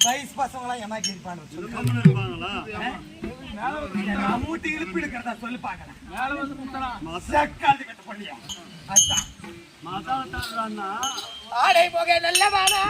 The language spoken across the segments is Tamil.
வயசு பசங்களாம் ஏமா கேட்பாங்க மூட்டி இழுப்பு எடுக்கிறதா சொல்லி பார்க்கலாம் ஆடை போக நல்லவானா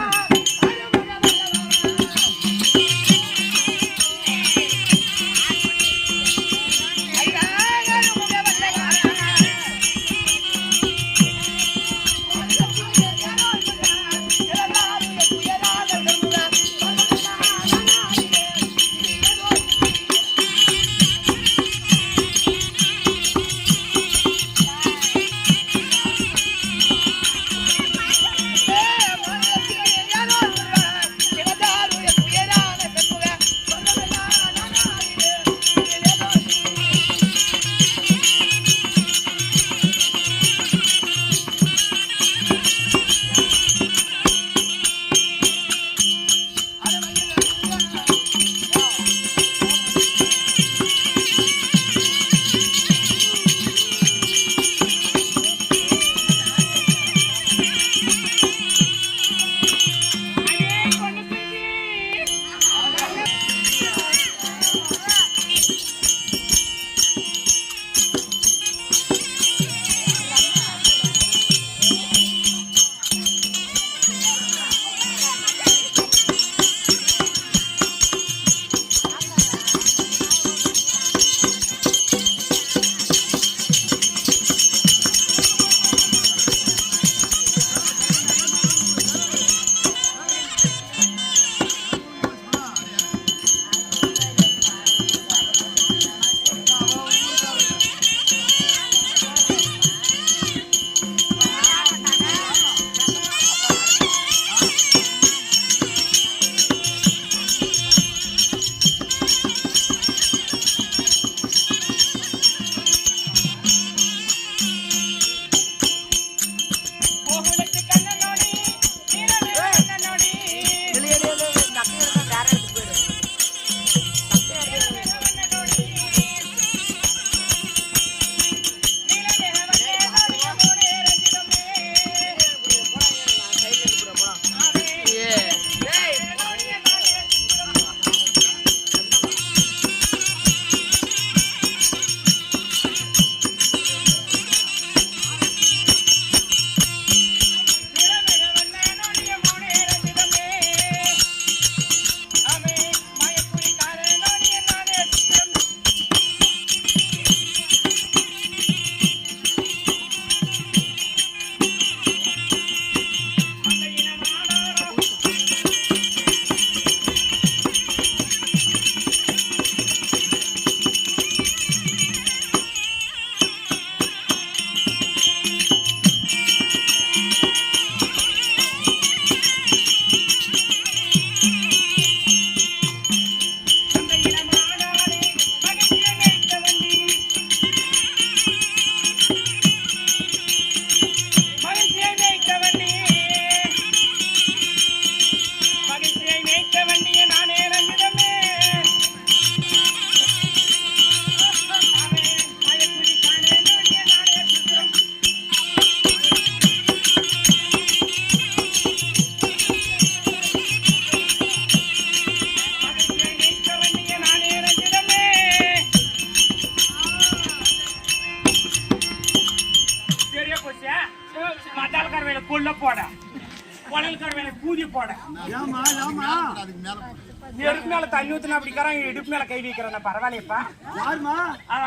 எடுப்பு மேல தண்ணி ஊத்துனா அப்படிக்காரன் இடுப்பு மேல கை வைக்கிறான் பரவாயில்லையப்பா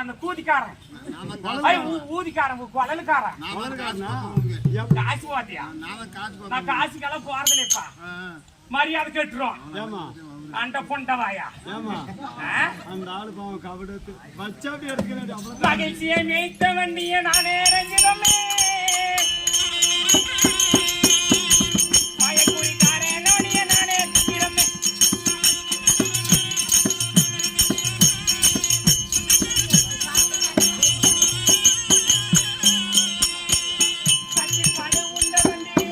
அந்த கூதிக்காரன் ஊதிக்காரன் குழலுக்காரன் காசு பாத்தியா நான் காசுக்கெல்லாம் போறதில்லைப்பா மரியாதை கேட்டுரும் அந்த பொண்டவாயா மகிழ்ச்சியை மேய்த்த வண்டிய நானே இறங்கிடமே மயக்குடிக்காரனோடைய நானே இருக்கிறமே கட்டிப்பாடு உண்ட வண்டி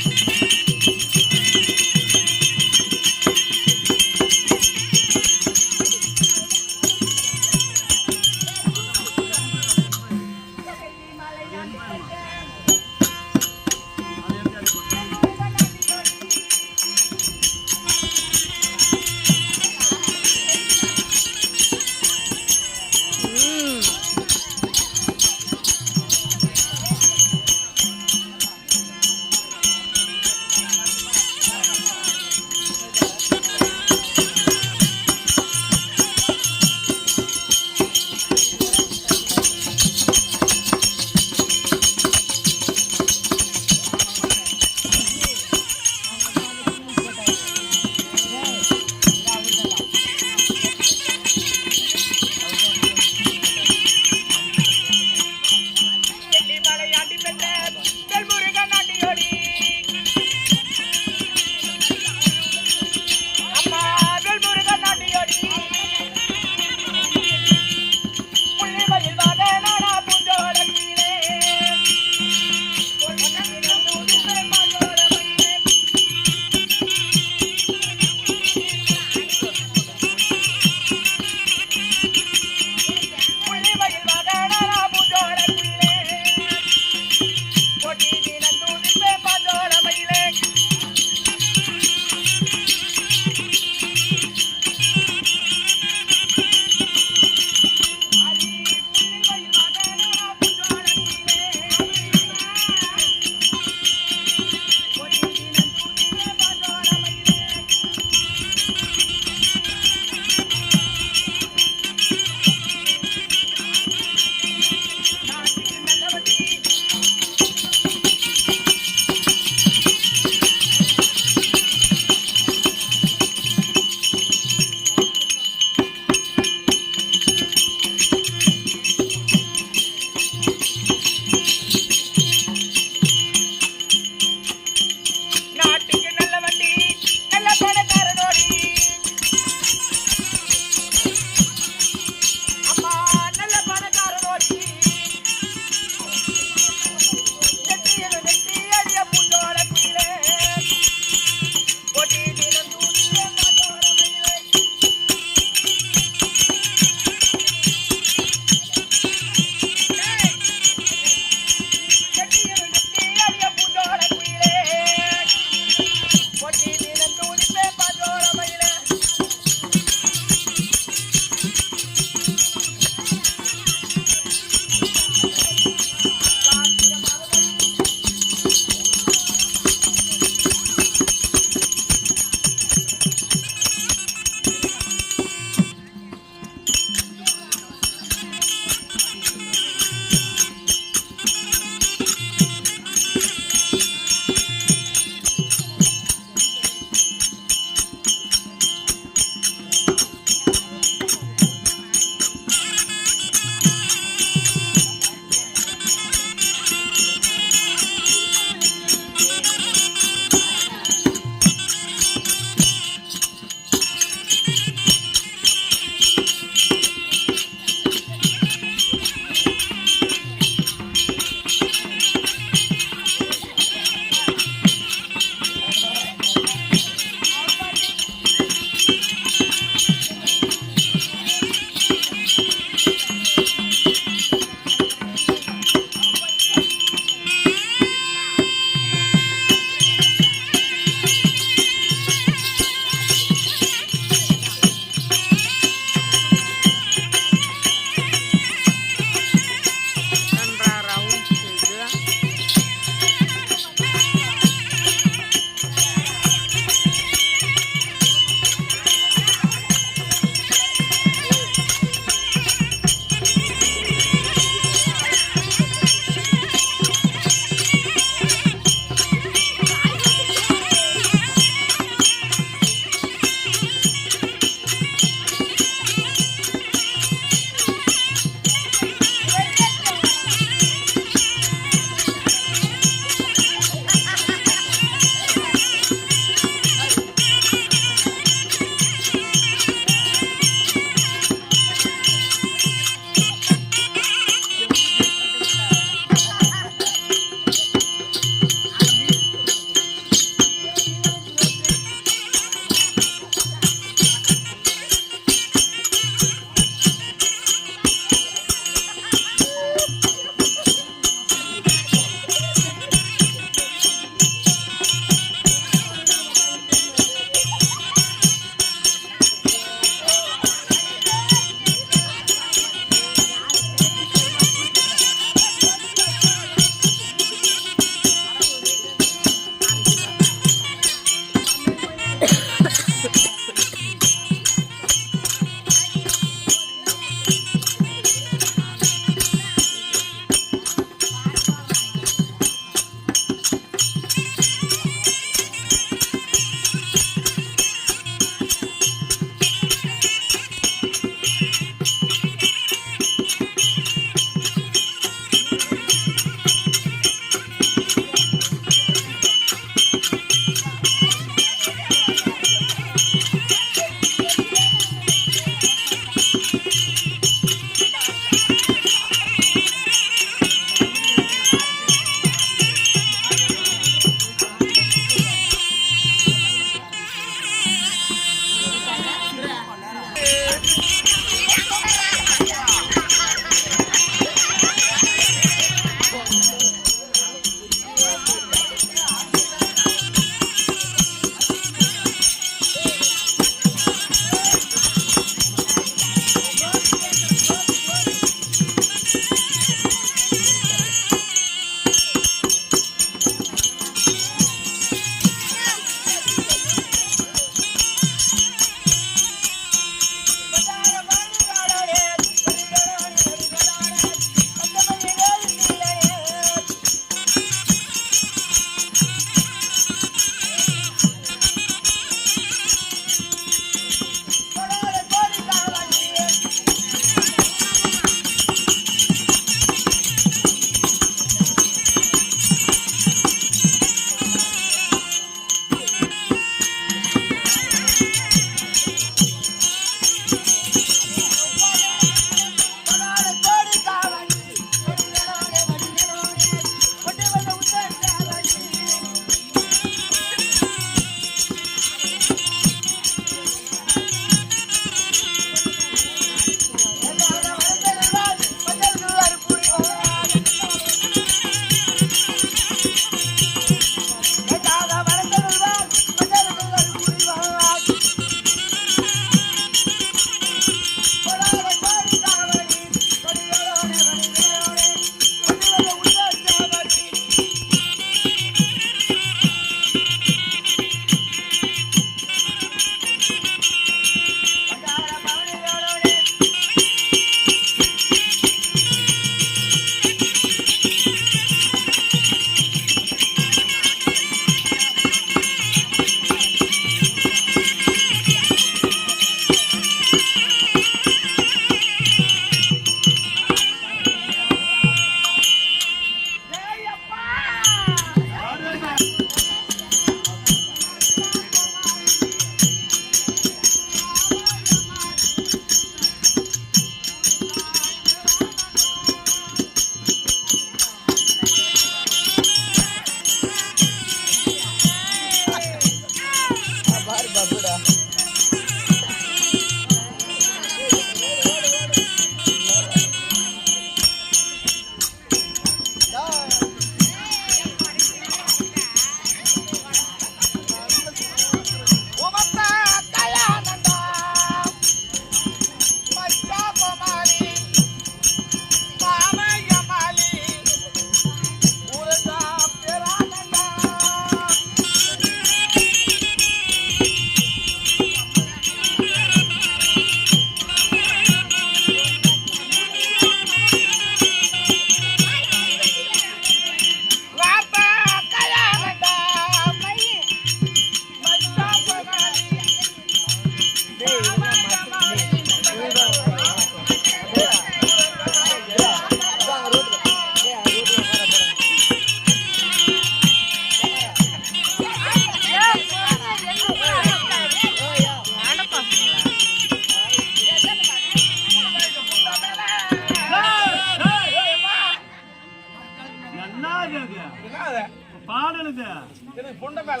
என்னது எனக்கு கொண்ட மேல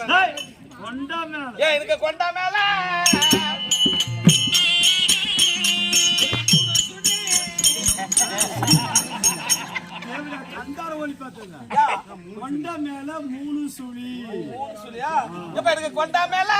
கொண்டா மேல ஏன் எனக்கு கொண்ட மேல கண்டார ஒளி பார்த்தது கொண்டா மேல 3 சுழி சொல்லியா இப்ப எனக்கு கொண்ட மேல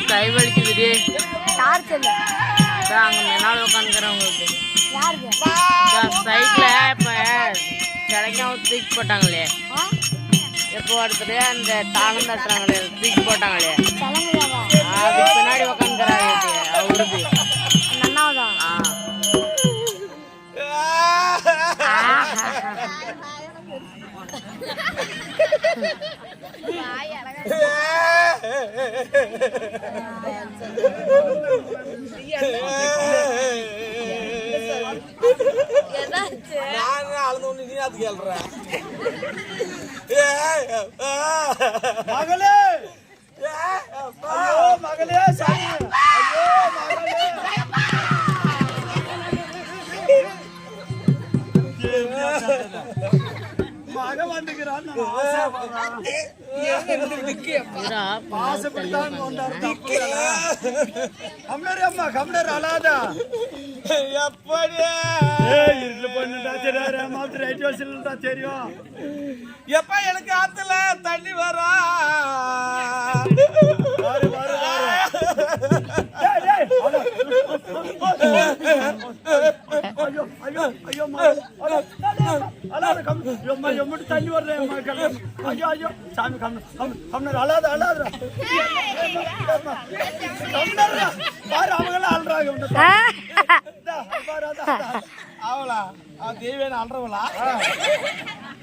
கை வலிக்குது யாருக்கு இல்ல அங்க மேனால உட்காந்துக்கிறவங்களுக்கு யாருக்கு சைட்ல இப்ப கிடைக்காம தூக்கி போட்டாங்களே எப்போ அடுத்தது அந்த தாளம் தட்டுறாங்களே தூக்கி போட்டாங்களே சலங்குதாவா அதுக்கு பின்னாடி உட்காந்துக்கிறாங்க அவருக்கு அந்த அண்ணாவதான் மகளே ஐயோ மகளே சாமி ஐயோ மகளே மக வந்துக்கிறான் ஆசைப்பட்டான் கொண்டாரு கம்னர் அம்மா கம்னர் அழாதா எப்படி இருட்டுல பொண்ணுட்டா தெரியாது மாத்திர ரைட் வயசுல தெரியும் எப்ப எனக்கு ஆத்துல தண்ணி வரும் வாரு வாரு வாரு ஐயோ ஐயோ ஐயோ எம்மட்டு தண்ணி வர்றேன் ஐயோ ஐயோ சாமி கம்னர் அழாத அழாத கம்னர் பாரு அவங்களாம் அழுறாங்க அவளா அவன் தெய்வேன அல்றவளா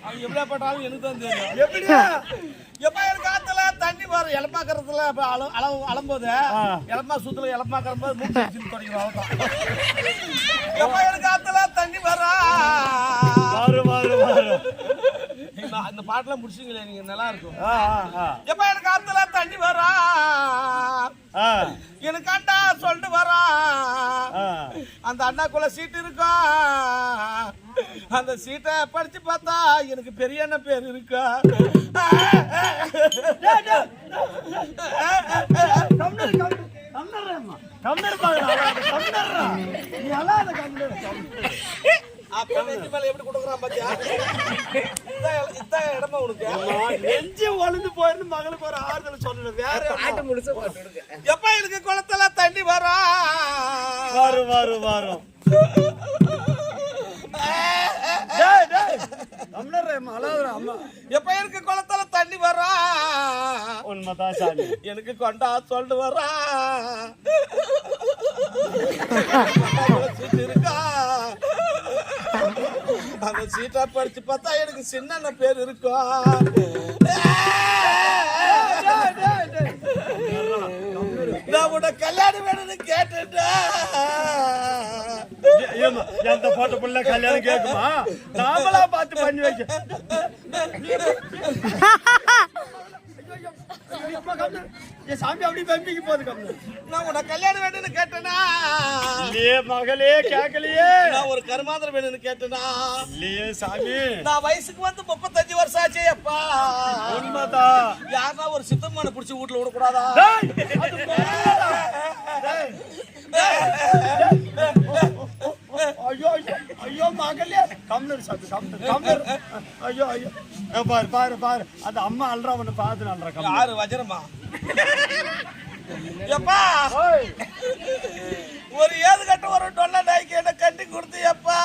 அவன் எப்படி பட்டாலும் எனக்கு தான் தெரியும் எப்படியா எப்ப எனக்கு ஆத்துல தண்ணி வரும் இளப்பாக்கிறதுல அலம்போது இளமா சுத்துல இளப்பாக்கிற போது மூச்சு தொடங்கிடும் எப்ப எனக்கு ஆத்துல தண்ணி வரும் வாரு வாரு வாரு இந்த பாட்டுலாம் முடிச்சுங்களே நீங்க நல்லா இருக்கும் எப்ப எனக்கு ஆத்துல தண்ணி வரும் எனக்கு அண்ணா சொல்லிட்டு வரா அந்த அண்ணாக்குள்ள சீட்டு இருக்கும் அந்த சீட்டை படிச்சு பார்த்தா எனக்கு பெரிய அண்ணன் பேர் இருக்கா எப்படி கொடுக்குறான் பாத்தியா இதான் இடமா உனக்கு நெஞ்சு ஒளிந்து போயிருந்து மகளுக்கு ஒரு ஆறுதல் சொல்லணும் வேற எப்ப எனக்கு குளத்துல தண்ணி வரும் வரும் வரும் வரும் எப்ப எனக்கு குளத்துல தண்ணி வரும் உண்மைதான் சாமி எனக்கு கொண்டா சொல்லிட்டு வரா சீட்டு இருக்கா அந்த சீட்டை படிச்சு பார்த்தா எனக்கு சின்ன பேர் இருக்கும் நான் உட கல்யாணம் வேணும்னு கேட்டுட்டேன் எந்த போட்ட புள்ள கல்யாணம் கேட்குமா நாமளா பார்த்து பண்ணி வைக்க சாமி அப்படி பம்பிக்கு போகுது கம்மி நான் உட கல்யாணம் வேணும்னு கேட்டேனா இல்லையே மகளே கேட்கலையே நான் ஒரு கருமாந்திரம் வேணும்னு கேட்டேனா இல்லையே சாமி நான் வயசுக்கு வந்து 35 வருஷம் ஆச்சு அப்பா உண்மைதான் யாருன்னா ஒரு சித்தமான புடிச்சு வீட்டுல விடக்கூடாதா ஐயோ ஐயோ மகளே கம்னர் சாமி கம்னர் ஐயோ ஐயோ பாரு பாரு பாரு அந்த அம்மா அல்றா ஒண்ணு பார்த்து அல்றா யாரு வஜரமா எப்பா ஒரு ஏது கட்ட ஒரு டொல்ல நாய்க்கு என்ன கட்டி கொடுத்து எப்பா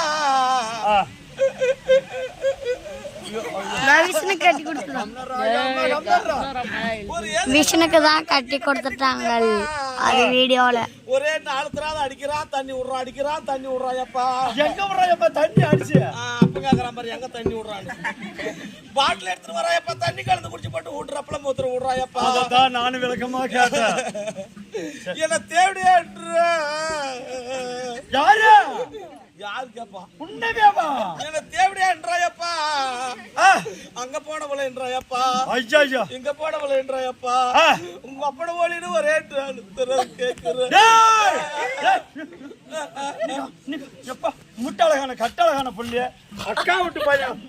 விஷ்ணுக்கு கட்டி கொடுத்துட்டாங்க. ஒரு ஏழு விஷ்ணுக்கு தான் கட்டி கொடுத்துட்டாங்க அது வீடியோல. ஒரே 4 திராத அடிக்கிறான் தண்ணி விடுறான் அடிக்கிறான் தண்ணி விடுறாயப்பா. எங்க வர்றாயப்பா தண்ணி அடிச்சு? அப்ப கேக்குறான் பாரு எங்க தண்ணி விடுறான்னு. பாட்டில் எடுத்துட்டு வராயப்பா தண்ணி கலந்து குடிச்சு போட்டு விடுறப்பல மூத்திரம் விடுறாயப்பா. அதான் நானும் விளக்கமா கேட்டேன். என்ன தேவடியா யாரு யாரு கேப்பா? உண்மையாவா? என்ன தேவடியான்றாயப்பா. அங்க போனவளேன்றாயப்பா. ஐயா இங்க போனவளேன்றாயப்பா. உங்க அப்பட ஓலின்னு ஒரே கேக்குற. எப்பா முட்டழகான கட்டழகான புள்ளிய அக்கா விட்டு பையன்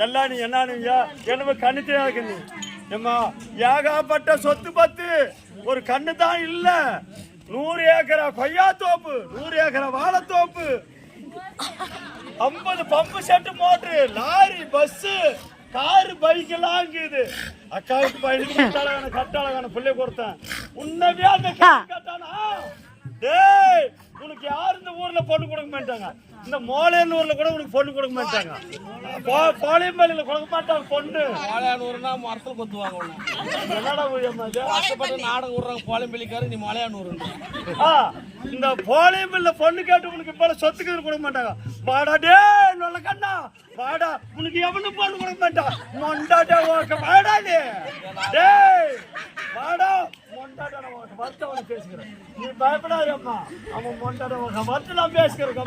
எல்லாம் நீ என்ன என்ன கண்ணுத்தையா இருக்கு நீ ஏமா ஏகாப்பட்ட சொத்து பத்து ஒரு கண்ணு தான் இல்ல. 100 ஏக்கரா கொய்யா தோப்பு, 100 ஏக்கரா வாழைத்தோப்பு, 50 pump set motor, lorry, bus, car, bike எல்லாம் இருக்குது. அக்காவுக்கு பையனுக்கு கட்டாளகான பிள்ளை கொடுத்தேன். உண்மையா அந்த கேட்டானா? டேய் உனக்கு யாரு இந்த ஊர்ல பொண்ணு கொடுக்க மாட்டாங்க. இந்த மோளையனூர்ல கூட உனக்கு பொண்ணு கொடுக்க மாட்டாங்க. பாளையம்பள்ளியில கொடுக்க மாட்டாங்க பொண்ணு. மலையானூர்னா மரத்துல கொத்துவாங்க. என்னடா கஷ்டப்பட்டு நாடகம் விடுறாங்க பாளையம்பள்ளிக்காரு. நீ மலையானூர் இந்த பாளையம்பள்ளியில பொண்ணு கேட்டு உனக்கு இப்ப சொத்துக்கு கொடுக்க மாட்டாங்க. வாடா டே நல்ல கண்ணா வாடா உனக்கு எவனும் பொண்ணு கொடுக்க மாட்டான். மொண்டாட்டா வாடா டேய் வாடா மொண்டாட்டா வருத்தவனை பேசுகிறேன். நீ பயப்படாதம்மா. அவன் மொண்டாட்ட வருத்த நான் பேசுகிறேன்.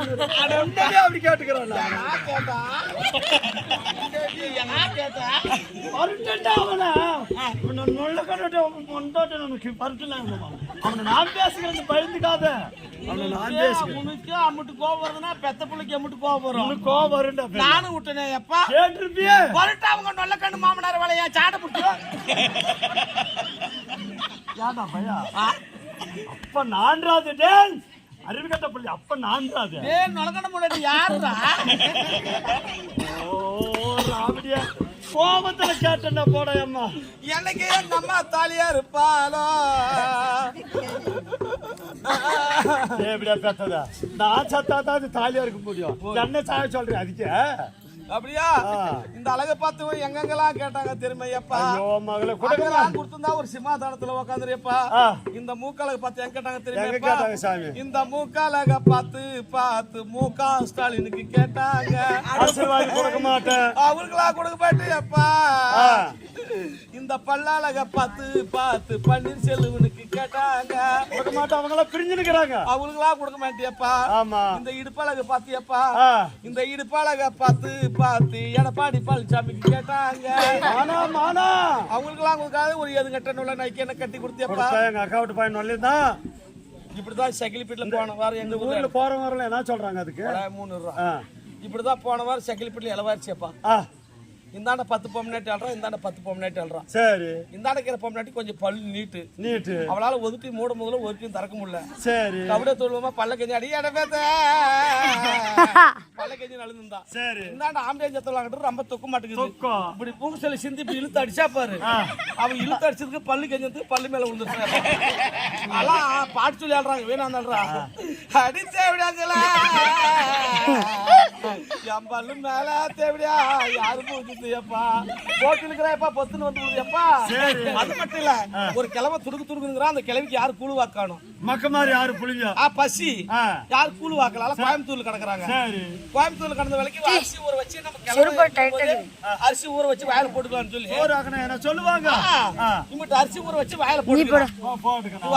அப்படி கேட்டுக்கிறான். அவனை நான் பேசுகிறேன் பயந்துக்காத. உனக்கு அம்முட்டு கோவம் வருதுன்னா பெத்த பிள்ளைக்கு அம்முட்டு கோவம் வரும். கோவம் வருண்டா நானும் விட்டனே எப்பா கேட்டிருப்பியே. வரட்டா அவங்க நல்ல கண்ணு மாமனார் வேலையா சாட்டை புட்டு யாடா பையா அப்ப நான்றாது டேன் அறிவு கட்ட பிள்ளை. அப்ப நான்றாது டேய் நொலக்கண்ண முன்னாடி யாருடா? ஓ ராமடியா கோபத்துல கேட்டா போட அம்மா. எனக்கு எங்க அம்மா தாலியா இருப்பாளோ? எப்படியா பேத்ததா? நான் சத்தா தான் தாலியா இருக்க முடியும். என்ன சாய சொல்றேன் அதுக்கு? அப்படியா? இந்த அழகை பார்த்து எங்கெங்கெல்லாம் கேட்டாங்க தெரியுமையப்பா. ஐயோ மகளே கொடுத்திருந்தா ஒரு சிம்மாதானத்துல உட்காந்துருப்பா. இந்த மூக்கழக பார்த்து எங்க கேட்டாங்க தெரியுமா? இந்த மூக்கழக பார்த்து பார்த்து மூக்கா ஸ்டாலினுக்கு கேட்டாங்க. ஆசீர்வாதம் கொடுக்க மாட்டேன். அவருக்கெல்லாம் கொடுக்க மாட்டேப்பா. இந்த பல்லாழக பார்த்து பார்த்து பன்னீர்செல்வனுக்கு கேட்டாங்க. கொடுக்க மாட்டேன். அவங்க எல்லாம் பிரிஞ்சு நிக்கிறாங்க. அவங்களுக்கெல்லாம் கொடுக்க மாட்டியப்பா. ஆமா. இந்த இடுப்பழக பாத்தியப்பா. இந்த இடுப்பழக பார்த்து பார்த்து எடப்பாடி பழனிசாமிக்கு கேட்டாங்க. அவங்களுக்கெல்லாம் கொடுக்காத ஒரு எது கட்டணும்ல நைக்கு என்ன கட்டி கொடுத்தியப்பா. எங்க அக்கா விட்டு பையன் சொல்லிதான் இப்படிதான் செக்கிலிப்பீட்ல போன வாரம் எங்க ஊர்ல போற வரல என்ன சொல்றாங்க அதுக்கு? 300 ரூபா. இப்படிதான் போன வாரம் செக்கிலிப்பீட்ல இலவாரிச்சியப்பா. இந்தாண்ட 10 பொம்னாட்டி ஆடுறான், இந்தாண்ட 10 பொம்னாட்டி ஆடுறான். சரி. இந்தாண்ட இருக்கிற பொம்னாட்டி கொஞ்சம் பல்லு நீட்டு அவளால ஒதுக்கி மூட முதல்ல ஒதுக்கியும் திறக்க முடியல. சரி. கபடியா தொழுவமா பல்ல கஞ்சி அடி இடப்பேத்த பல்ல கஞ்சி நழுந்துதான். சரி. இந்தாண்ட ஆம்பளை ஜத்தலாங்கிட்டு ரொம்ப தொக்க மாட்டேங்குது. இப்படி பூங்கு சொல்லி சிந்தி இப்படி இழுத்து அடிச்சா பாரு. அவன் இழுத்து அடிச்சதுக்கு பல்லு கஞ்சத்துக்கு பல்லு மேல விழுந்துருச்சு. அதெல்லாம் பாட்டு சொல்லி ஆடுறாங்க. வேணாந்தா அடிச்சே விடாங்களா என் பல்லு மேல தேவடியா யாரு போச்சுப்பா போட்டு இருக்கிறப்பா பொத்துன்னு வந்துப்பா. அது மட்டும் இல்ல ஒரு கிழமை துடுக்குங்கிறான். அந்த கிழமைக்கு யாரு கூழு வாக்கணும்? மக்க மாதிரி யாரு புளிங்க பசி யாரு கூழு வாக்கல. கோயம்புத்தூர்ல கிடக்குறாங்க. கோயம்புத்தூர்ல கடந்த வேலைக்கு அரிசி ஊற வச்சு நம்ம அரிசி ஊற வச்சு வயல போட்டுக்கலாம்னு சொல்லி சொல்லுவாங்க. இங்கிட்ட அரிசி ஊற வச்சு வயல போட்டுக்கலாம்.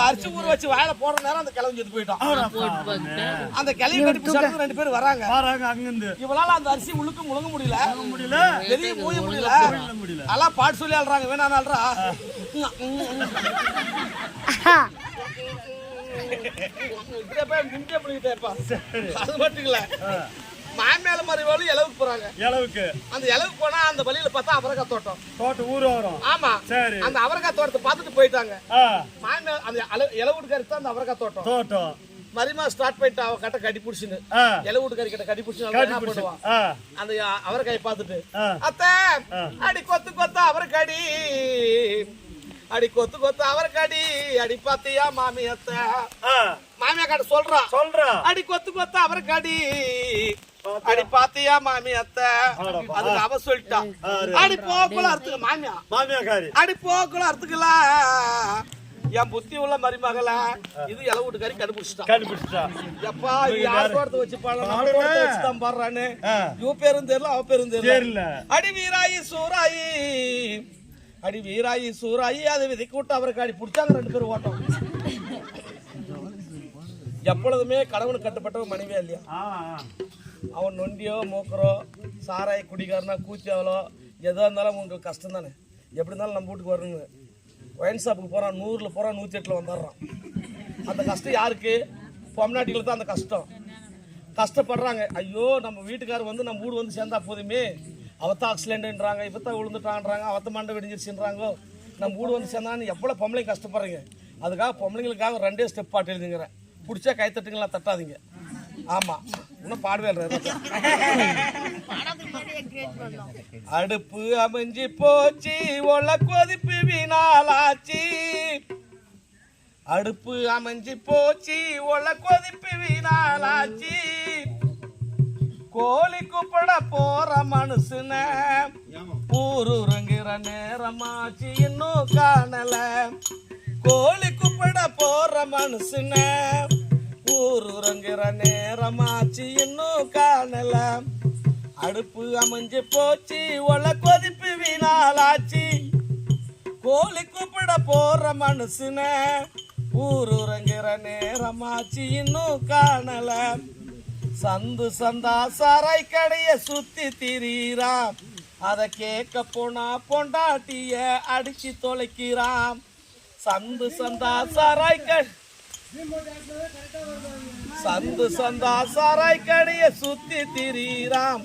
அரிசி ஊற வச்சு வயல போடுற நேரம் அந்த கிழமை செத்து போயிட்டான். அந்த கிழமை கட்டி 2 பேர் வராங்க. இவளால அந்த அரிசி உள்ளுக்கு முழுங்க முடியல. வெளியே மூய முடியல. அதெல்லாம் பாட்டு சொல்லி ஆள்றாங்க. வேணான்றா அது மட்டும் இல்ல மாமேல மாதிரி வழி இளவுக்கு போறாங்க. அந்த இளவுக்கு போனா அந்த வழியில பார்த்தா அவரக்காய் தோட்டம் ஊர் வரும். ஆமா. அந்த அவரக்காய் தோட்டத்தை பார்த்துட்டு போயிட்டாங்க. மாமேல அந்த இளவுட்டுக்காரி தான் அந்த அவரக்காய் தோட்டம். மரிமா ஸ்டார்ட் பண்ணிட்டு அவ கட்ட கட்டி பிடிச்சுன்னு இளவுட்டுக்காரி கிட்ட கட்டி பிடிச்சு போடுவான். அந்த அவரைக்காய் பார்த்துட்டு அத்தை அடி கொத்து கொத்த அவரைக்காடி அடி கொத்து கொத்து அவரைக்காடி அடி பாத்தியா மாமியத்தை மாமியா காட்ட சொல்றா அடி கொத்து கொத்த அவரைக்காடி அடி பாத்தியா மாமி அத்தை அதுக்கு அவ சொல்லிட்டா அடி போக்குள்ள அறுத்துக்க மாமியா அடி போக்குள்ள அறுத்துக்கலாம் என் புத்தி உள்ள மருமகள இது இலை வீட்டுக்காரி கண்டுபிடிச்சிட்டா எப்பா யார் தோட்டத்தை வச்சு வச்சுதான் பாடுறான்னு இவ பேரும் தெரியல அவ பேரும் தெரியல அடி வீராயி சூராயி அதை விதைக்கு விட்டு அவருக்கு அடி பிடிச்சாங்க 2 பேரும் ஓட்டம் எப்பொழுதுமே கணவனுக்கு கட்டுப்பட்ட மனைவியா இல்லையா அவன் நொண்டியோ மூக்கரோ சாராய குடிக்காரனா கூச்சாவலோ எதா இருந்தாலும் உங்களுக்கு கஷ்டம் தானே எப்படி இருந்தாலும் நம்ம வீட்டுக்கு வரணுங்க ஒயின் ஷாப்புக்கு போகிறான் 100ல் போகிறான் 108ல் வந்துடுறான் அந்த கஷ்டம் யாருக்கு பொம்நாட்டிகள் தான் அந்த கஷ்டம் கஷ்டப்படுறாங்க ஐயோ நம்ம வீட்டுக்காரர் வந்து நம்ம வீடு வந்து சேர்ந்தா போதுமே அவத்தான் ஆக்சிடென்ட்ன்றாங்க இப்போ தான் விழுந்துட்டான்றாங்க அவத்த மண்டை வெடிஞ்சிருச்சுன்றாங்க நம்ம வீடு வந்து சேர்ந்தான்னு எவ்வளோ பொம்பளைங்க கஷ்டப்படுறீங்க அதுக்காக பொம்பளைங்களுக்காக 2 ஸ்டெப் பாட்டு எழுதுங்கிறேன் பிடிச்சா கைத்தட்டுங்களா தட்டாதீங்க ஆமாம் இன்னும் பாடுவே அடுப்பு அமைஞ்சு போச்சு ஒல கொதிப்பு வீணாலாச்சு அடுப்பு அமைஞ்சு போச்சு ஒல கொதிப்பு வீணாலாச்சு கோழி கூப்பிட போற மனுஷன ஊருங்கிற நேரமாச்சு இன்னும் காணல கோழி கூப்பிட போற மனுஷன ஊருங்கிற நேரமாச்சு இன்னும் காணல அடுப்பு அமைஞ்சு போச்சு ஒல கொதிப்பு வீணாலாச்சு கோழி கூப்பிட போற மனுஷன ஊருங்கிற நேரமாச்சு இன்னும் காணல சந்து சந்தா சாராய் கடைய சுத்தி திரிறான் அதை கேட்க போனா பொண்டாட்டிய அடிச்சு தொலைக்கிறான் சந்து சந்தா சாராய் கடைய சுத்தி திரிறான்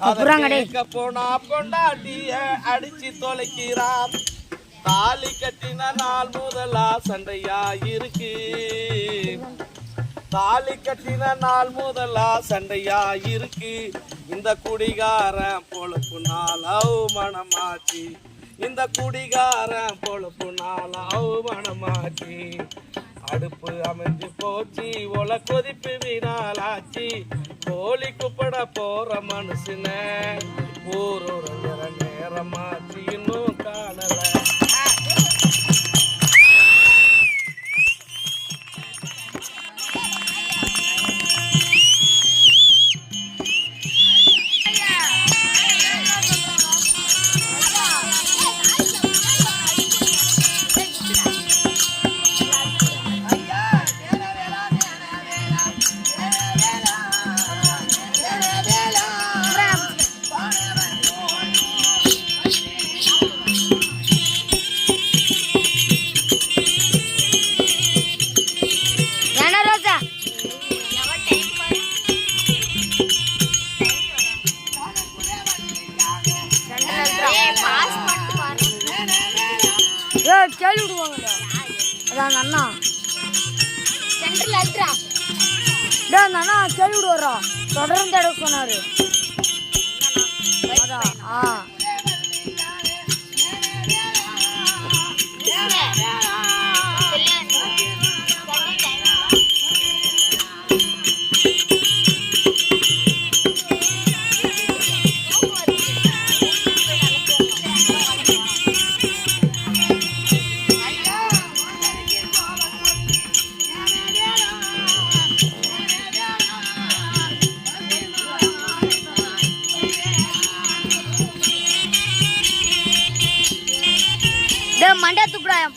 அதை கேட்க போனா பொண்டாட்டிய அடிச்சு தொலைக்கிறான் தாலி கட்டின நாள் முதலா சண்டையா இருக்கு தாலி கட்டின நாள் முதலா சண்டையா இருக்கு இந்த குடிகாரன் பொழப்பு நாள் அவமானமாச்சு இந்த குடிகாரன் பொழப்பு நாள் அவமானமாச்சு அடுப்பு அமைஞ்சு போச்சு ஒல கொதிப்பு வீணாலாச்சு கோழி கூப்பிட போற மனுஷன ஊருங்கிற நேரமாச்சு இன்னும் காணல கேள்வி விடுவாங்கடா அதான் அண்ணா சென்டர்ல அல்ட்ரா டேய் அந்த அண்ணா கேள்வி விடுவாரா தொடர்ந்து தடவை சொன்னாரு அதான் மண்டே துப்புறாயம்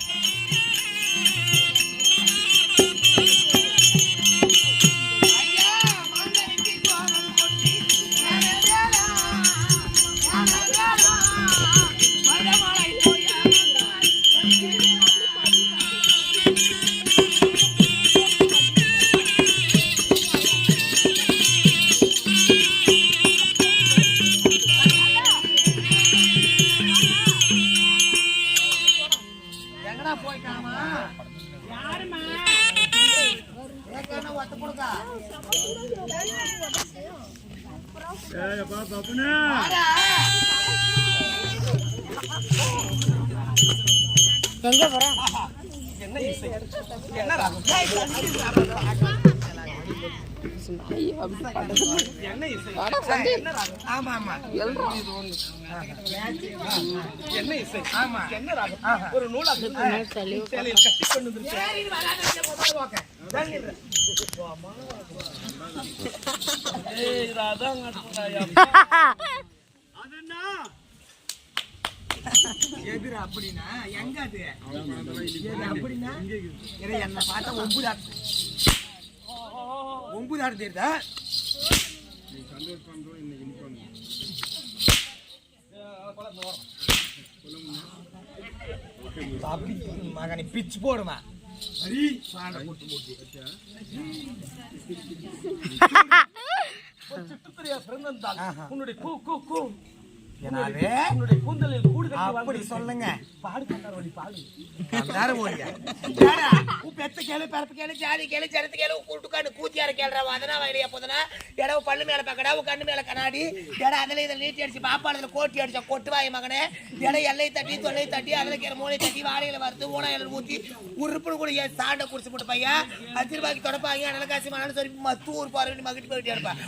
எங்க போற என்ன இசை என்ன ராகம் என்ன இசை? ஆமா ஆமா என்ன இசை? ஆமா என்ன ராகம்? ஒரு நூலாக சேலையில் கட்டி கொண்டு வந்திருக்கேன். ஏய் ராதாங்க அதுன்னா எதிர அப்படின்னா எங்க அது அப்படின்னா என்ன பார்த்தா ஒம்புதாடு தெரியுதா அப்படி மகனை பிச்சு போடுமா உன்னுடைய கூ கூ கூ எனவே உன்னுடைய கூந்தலில் கூடு கட்டி அப்படி சொல்லுங்க பாடு கண்டார் வழி பாடு பெத்த கேளு பரப்பு கேளு ஜாதி கேளு ஜனத்து கேளு கூட்டுக்காடு கூத்தியார கேள்றா அதனா வயலையா போதனா இடவு பல்லு மேல பக்கடா கண்ணு மேல கண்ணாடி இட அதுல இதில் நீட்டி அடிச்சு பாப்பாளத்துல கோட்டி அடிச்சா கொட்டுவாய் மகனே இட எல்லை தட்டி தொல்லை தட்டி அதுல கேற மூளை தட்டி வாழையில வறுத்து ஊனாயில ஊத்தி உறுப்புன்னு கூட சாண்டை குடிச்சு போட்டு பையன் 5 ரூபாய்க்கு தொடப்பாங்க அனலகாசி மணாலும் சொல்லி மத்து ஊர் பாரு மகிட்டு போயிட்டு இருப்பேன்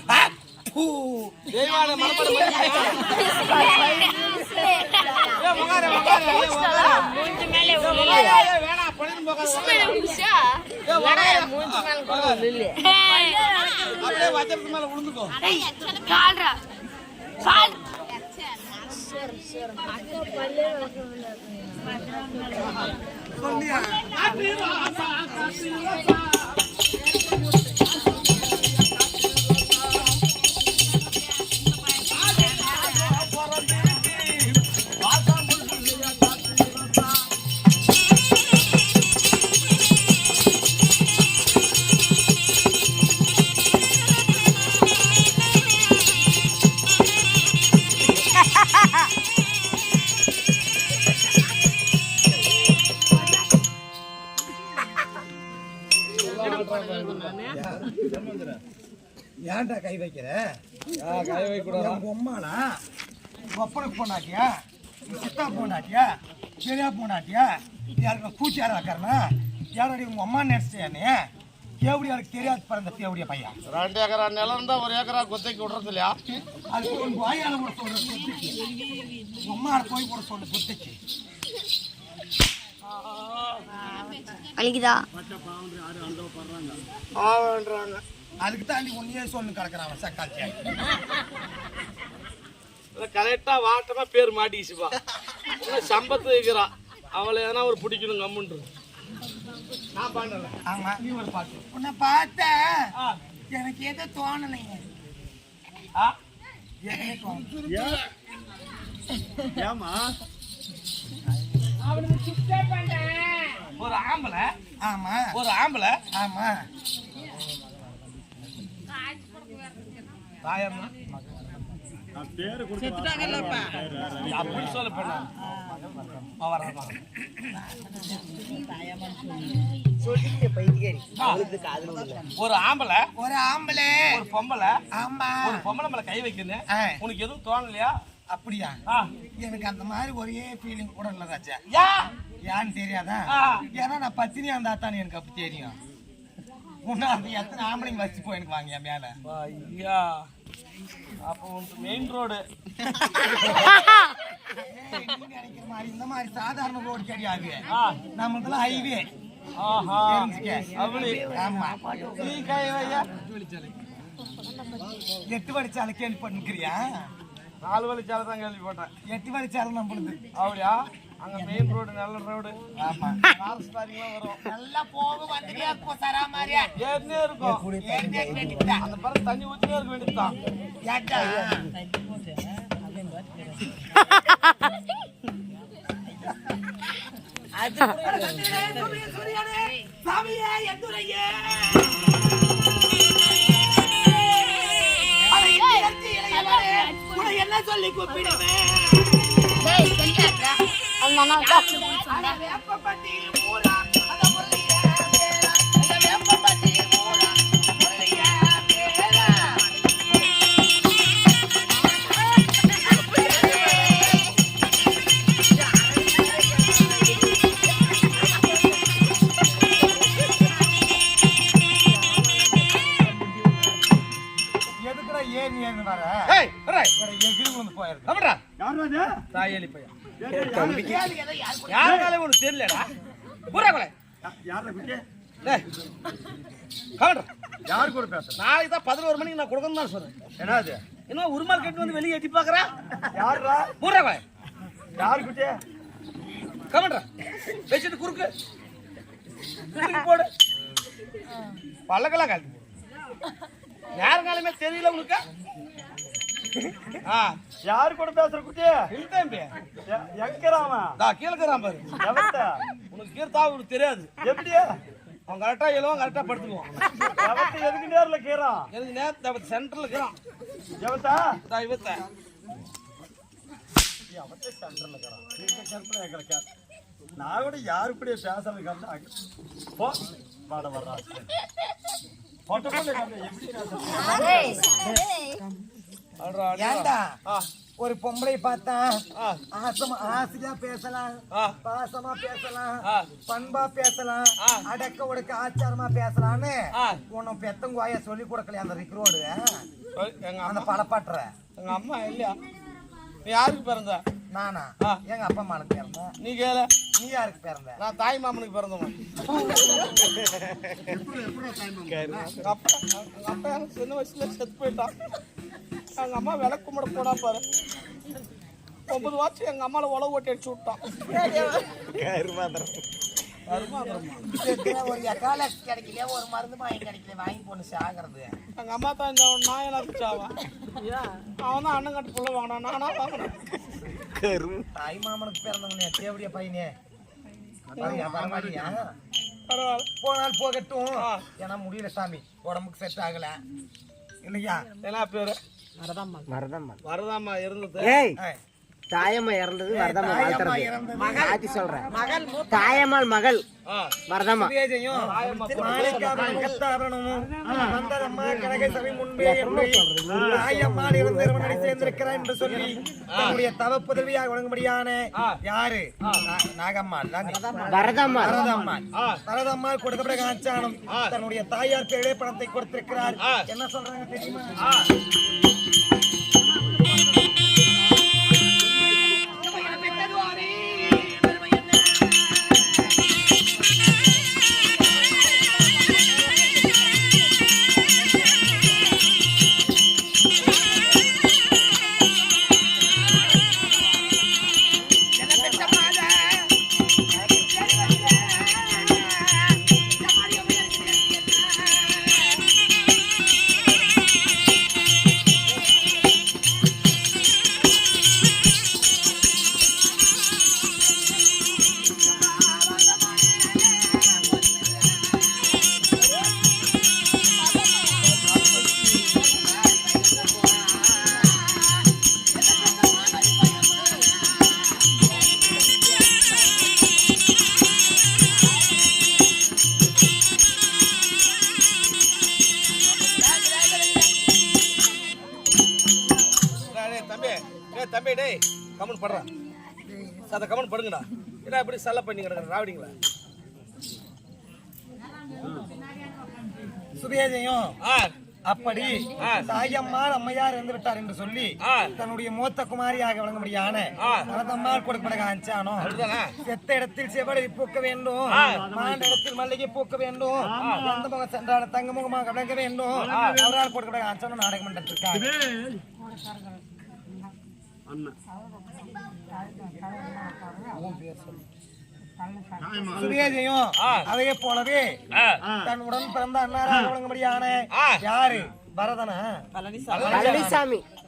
மூஞ்சி மேலே உளுந்துக்கோ ஏன்டா கை வைக்கிற கை வைக்கூடாது பொம்மாளா ஒப்பனுக்கு போனாட்டியா சித்தா போனாட்டியா பெரியா போனாட்டியா யாருக்கு கூச்சியாரா இருக்கிறனா யாரோட உங்க அம்மா நினைச்சியா நீ தேவடி யாருக்கு தெரியாது பிறந்த தேவடிய பையன் 2 ஏக்கரா நிலம் இருந்தா 1 ஏக்கரா கொத்தைக்கு விடுறது இல்லையா? அது உங்க வாயால கூட சொல்ற சொத்துக்கு உங்க அம்மா போய் கூட சொல்ற சொத்துக்கு அழிக்குதா அதுக்கு தாண்டி ஒன்னையே சொல்லு கிடக்குறான் சக்காச்சி கரெக்டா வாட்டமா பேர் மாட்டிச்சுப்பா சம்பத்து வைக்கிறா அவளை எதனா ஒரு பிடிக்கணும் கம்முன்று நான் பாடல. ஆமா நீ ஒரு பாட்டு உன்னை பார்த்த எனக்கு எதோ தோணலைங்க எதுவுமே தோணல. ஏமா ஒரு ஆம்பளை ஆமா ஒரு ஆம்பளை ஆமா தாயம்மா பேரு அப்படி சொல்ல போனா ஒரு ஆம்பளை ஒரு ஆம்பளை ஒரு பொம்பளை ஆமா ஒரு பொம்பளை மேல கை வைக்கணும் உனக்கு எதுவும் தோணலையா? அப்படியா எனக்கு அந்த மாதிரி ஒரே ஃபீலிங் கூட இல்ல ராஜா ஏன்னு தெரியாதா ஏன்னா நான் பத்தினியா இருந்தா தானே எனக்கு அப்படி தெரியும் முன்னாடி எத்தனை ஆம்பளைங்க வச்சு போய் எனக்கு வாங்கியா மேல ஐயா அப்போ மெயின் ரோடு நினைக்கிற மாதிரி இந்த மாதிரி சாதாரண ரோடு கிடையாது நம்மளுக்கெல்லாம் ஹைவே ஆமா 8 வழிச்சாலை கேள்விப்பட்டிருக்கிறியா? 4 வழிச்சாலை தான் கேள்விப்பட்டேன். 8 வழிச்சாலை நம்மளுது அப்படியா? அங்க மெயின் ரோடு நல்ல ரோடு. ஆமா கார் ஸ்டாரிங்லாம் வரும். நல்லா போகும் வந்துட்டே இருக்கும் சரா மாதிரியா ஏறினே இருக்கும். அந்த பக்கம் தண்ணி ஊத்தினே இருக்க வேண்டியதுதான். ஏட்டா சாமியே எந்துரையே என்ன சொல்லி கூப்பிடுவேன் வந்து போயிருக்கு கமடா யாரா இது தாயலி பையன் கேளு எதை யார் கூட யாருனாலே உனக்கு தெரியலடா பூரா கொலை யாரா குட்டி டேய் கமடா யார் கூட பேசுற நாளைக்கு தான் 11 மணிக்கு நான் கொடுக்கணும் தான் சொல்றேன் என்னது என்ன உருமால் கட்டி வந்து வெளியே எட்டி பாக்குறா யாரா பூரா கொலை யார் குட்டி கமடா வச்சிட்டு குறுக்கு போடு பல்லக்கெல்லாம் காட்டு யாருனாலுமே தெரியல உனக்கு யார் கூட பேசுற குட்டி இல்ல எங்கராமா கீழே இருக்கிறான் பாரு எவத்த உனக்கு கீர்த்தா உனக்கு தெரியாது எப்படி அவன் கரெக்டா எழுவான் கரெக்டா படுத்துக்குவான் எவத்த எதுக்கு நேர்ல கீறான் எனக்கு நேரத்தை சென்டர்ல இருக்கிறான் எவத்தா இவத்த எவத்த சென்டர்ல கீறான் இந்த சென்டர்ல எங்கறக்க நான் கூட யாரு கூட பேசறது கண்டா போ வாட வர்றா போட்டோ போல கண்டா எப்படி பேசுறது ஏண்டா ஒரு பொம்பளை பார்த்தா ஆசையா பேசலாம் பாசமா பேசலாம் பண்பா பேசலாம் அடக்க ஒடுக்க ஆச்சாரமா பேசலாம்னு உன்னை பெத்தங்குவாய சொல்லி கொடுக்கலையா அந்த ரிக்ரோடு அந்த படப்பாட்டுற எங்க அம்மா இல்லையா நீ யாருக்கு பிறந்த நானா எங்க அப்பா அம்மானுக்கு பிறந்தேன் நீ கேள நீ யாருக்கு பிறந்த நான் தாய் மாமனுக்கு பிறந்தவன் அப்பா எனக்கு சின்ன வயசுல செத்து போயிட்டான் எங்க அம்மா விலை கும்பிட போனா பாரு 9 வாட்சி எங்க அம்மால உழவு ஓட்டி அடிச்சு விட்டான் ஒரு எக்கால கிடைக்கல ஒரு மருந்து வாங்கி கிடைக்கல வாங்கி போட்டு சாகிறது எங்க அம்மா தான் இந்த நான் எனக்கு சாவான் அவன் தான் அண்ணன் கட்டு புள்ள வாங்கினான் நானா வாங்கினேன் தாய் மாமனுக்கு பிறந்தவனே தேவடிய பையனே பரவாயில்லையா பரவாயில்ல போனால் போகட்டும் ஏன்னா முடியல சாமி உடம்புக்கு செட் ஆகல இல்லையா என்ன பேரு வரதாம்மா இருந்தது தாயம்மா இறந்தது வரதம்மா வாழ்த்துறது மாத்தி சொல்றேன் தாயம்மாள் மகள் வரதம்மா சேர்ந்திருக்கிறார் என்று சொல்லி தன்னுடைய தவ புதவியாக வழங்கும்படியான யாரு நாகம்மாள் வரதம்மாள் கொடுக்கப்பட்ட காஞ்சானம் தன்னுடைய தாயார் பேரே பணத்தை கொடுத்திருக்கிறார் என்ன சொல்றாங்க தெரியுமா தம்பி டேய் கமெண்ட் பண்றான் அத கமெண்ட் பண்ணுங்கடா என்ன இப்படி சல்ல பண்ணி கிடக்குற ராவடிங்களா சுபேஜயம் அப்படி தாயம்மாள் அம்மையார் இறந்து விட்டார் என்று சொல்லி தன்னுடைய மூத்த குமாரியாக வழங்கும்படியான வரதம்மாள் கொடுக்கப்பட காஞ்சானோ செத்த இடத்தில் செவடை பூக்க வேண்டும் மாண்ட இடத்தில் மல்லிகை பூக்க வேண்டும் எந்த முகம் சென்றால் தங்க முகமாக விளங்க வேண்டும் அவரால் கொடுக்கப்பட காஞ்சானோ நாடகம் மன்றத்திற்காக சுபேஜயம் அதே போலவே தன்னுடன் பிறந்த அண்ணாராக வழங்கும்படியான யாரு பரதனா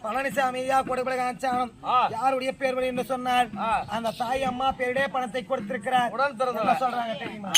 பழனிசாமி கொடுக்கப்பட காஞ்சானம் யாருடைய பேர் வழி என்று சொன்னால் அந்த தாய் அம்மா பேருடைய பணத்தை கொடுத்திருக்கிறார் உடன் பிறந்த சொல்றாங்க தெரியுமா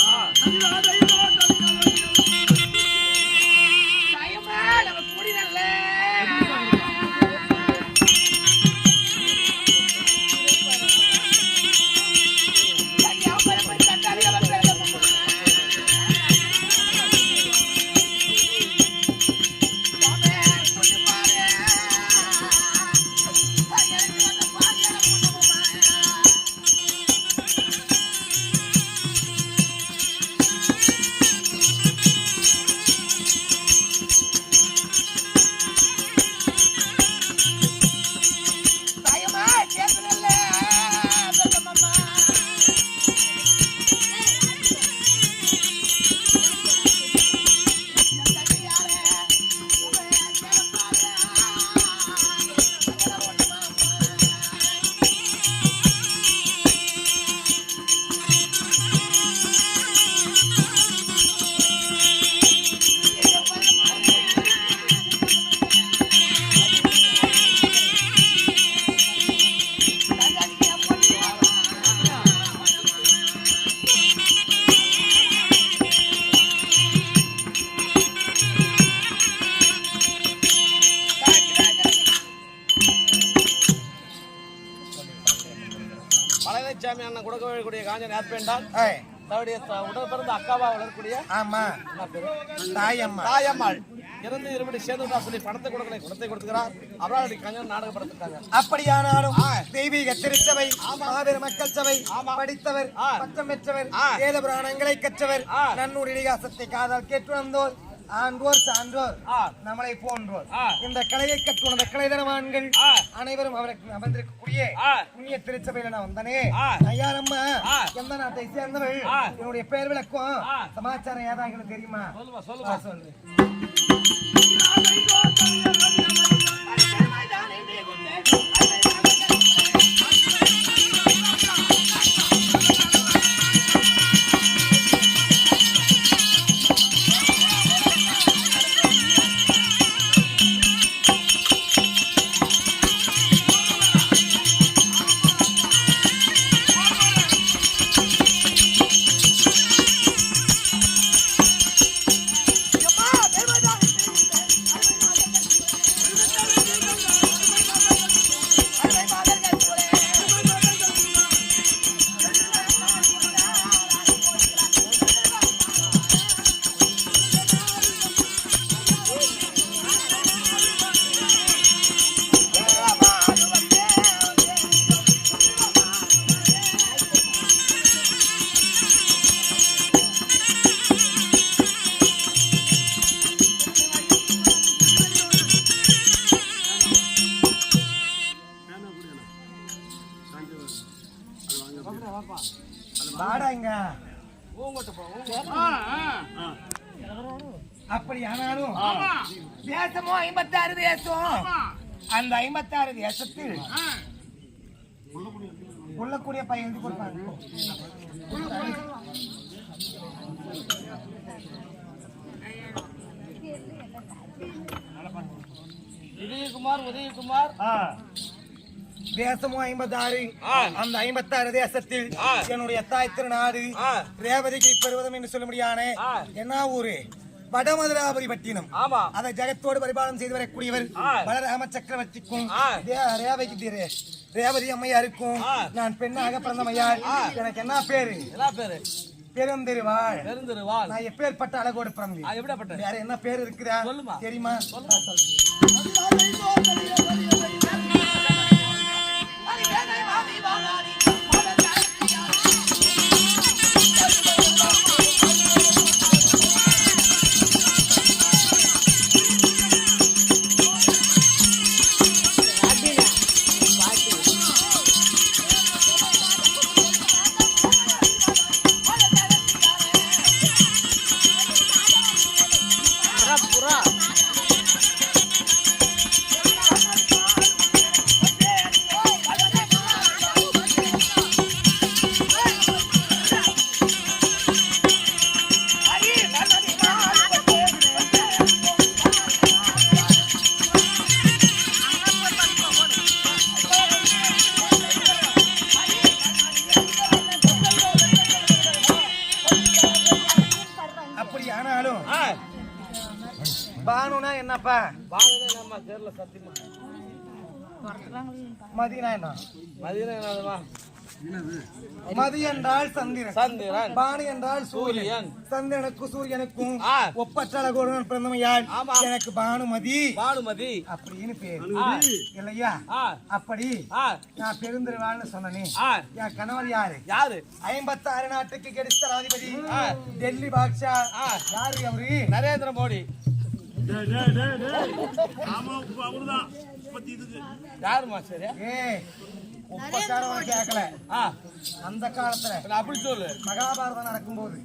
பழனிசாமி அண்ணன் கொடுக்க வேண்டிய காஞ்ச நேர்பேண்டால் தன்னுடைய உடல் பிறந்த அக்காவா வளரக்கூடிய ஆமா தாயம்மா தாயம்மாள் இருந்து இருபடி சேர்ந்துதான் சொல்லி பணத்தை கொடுக்கல குணத்தை கொடுத்துக்கிறார் அப்புறம் கஞ்சன் நாடகப்படுத்திட்டாங்க. அப்படியானாலும் தெய்வீக திருச்சபை மாபெரும் மக்கள் சபை படித்தவர் பட்டம் பெற்றவர் வேத புராணங்களை கற்றவர் நன்னூர் இடிகாசத்தை காதால் கேட்டு வந்தோர் ஆண்டோர் சான்றோர் நம்மளை போன்றோர் இந்த கலையை கற்றுணர்ந்த கலைதரவான்கள் அனைவரும் அவருக்கு அமர்ந்திருக்கக்கூடிய புண்ணிய திருச்சபையில நான் வந்தனே. ஐயாரம்மா எந்த நாட்டை சேர்ந்தவள், என்னுடைய பெயர் விளக்கம் சமாச்சாரம் ஏதாவது தெரியுமா? சொல்லு. அப்படி ஆனாலும் தேசமோ 56 தேசம். அந்த 56 தேசத்தில் உள்ளக்கூடிய பையன் கொடுப்பாங்க. உதயகுமார் தேசமும் 56. அந்த 56 தேசத்தில் என்னுடைய தாய் திருநாடு ரேவதிக்கு பெறுவதும் என்று சொல்ல முடியான என்ன ஊரு? வடமதுராபுரி பட்டினம். அதை ஜெகத்தோடு பரிபாலனம் செய்து வரக்கூடியவர் பலராம சக்கரவர்த்திக்கும் ரேவதி அம்மையாருக்கும் நான் பெண்ணாக பிறந்தமையார். எனக்கு என்ன பேரு? பெருந்திருவாள். நான் எப்பேற்பட்ட அழகோடு பிறந்தேன். வேற என்ன பேர் இருக்குதா தெரியுமா? பானுனா என்னப்பா? மதினா என்ன? மதி என்றால் சந்திரன், பானு என்றால் சூரியன். சந்திரனுக்கு சூரியனுக்கும் ஒப்பற்ற அழகோடு பிறந்தமையால் எனக்கு பானுமதி அப்படின்னு பேரு இல்லையா? அப்படி நான் பெருந்திருவாள்னு சொன்னனே. என் கணவர் யாரு? 56 நாட்டுக்கு கெடிஸ்தர் அதிபதி டெல்லி பாட்ஷா. யாரு அவரு? நரேந்திர மோடி. யாருமா? சரி, கேட்கல. அந்த காலத்துல அப்படி சொல்லு. மகாபாரதம் நடக்கும் போது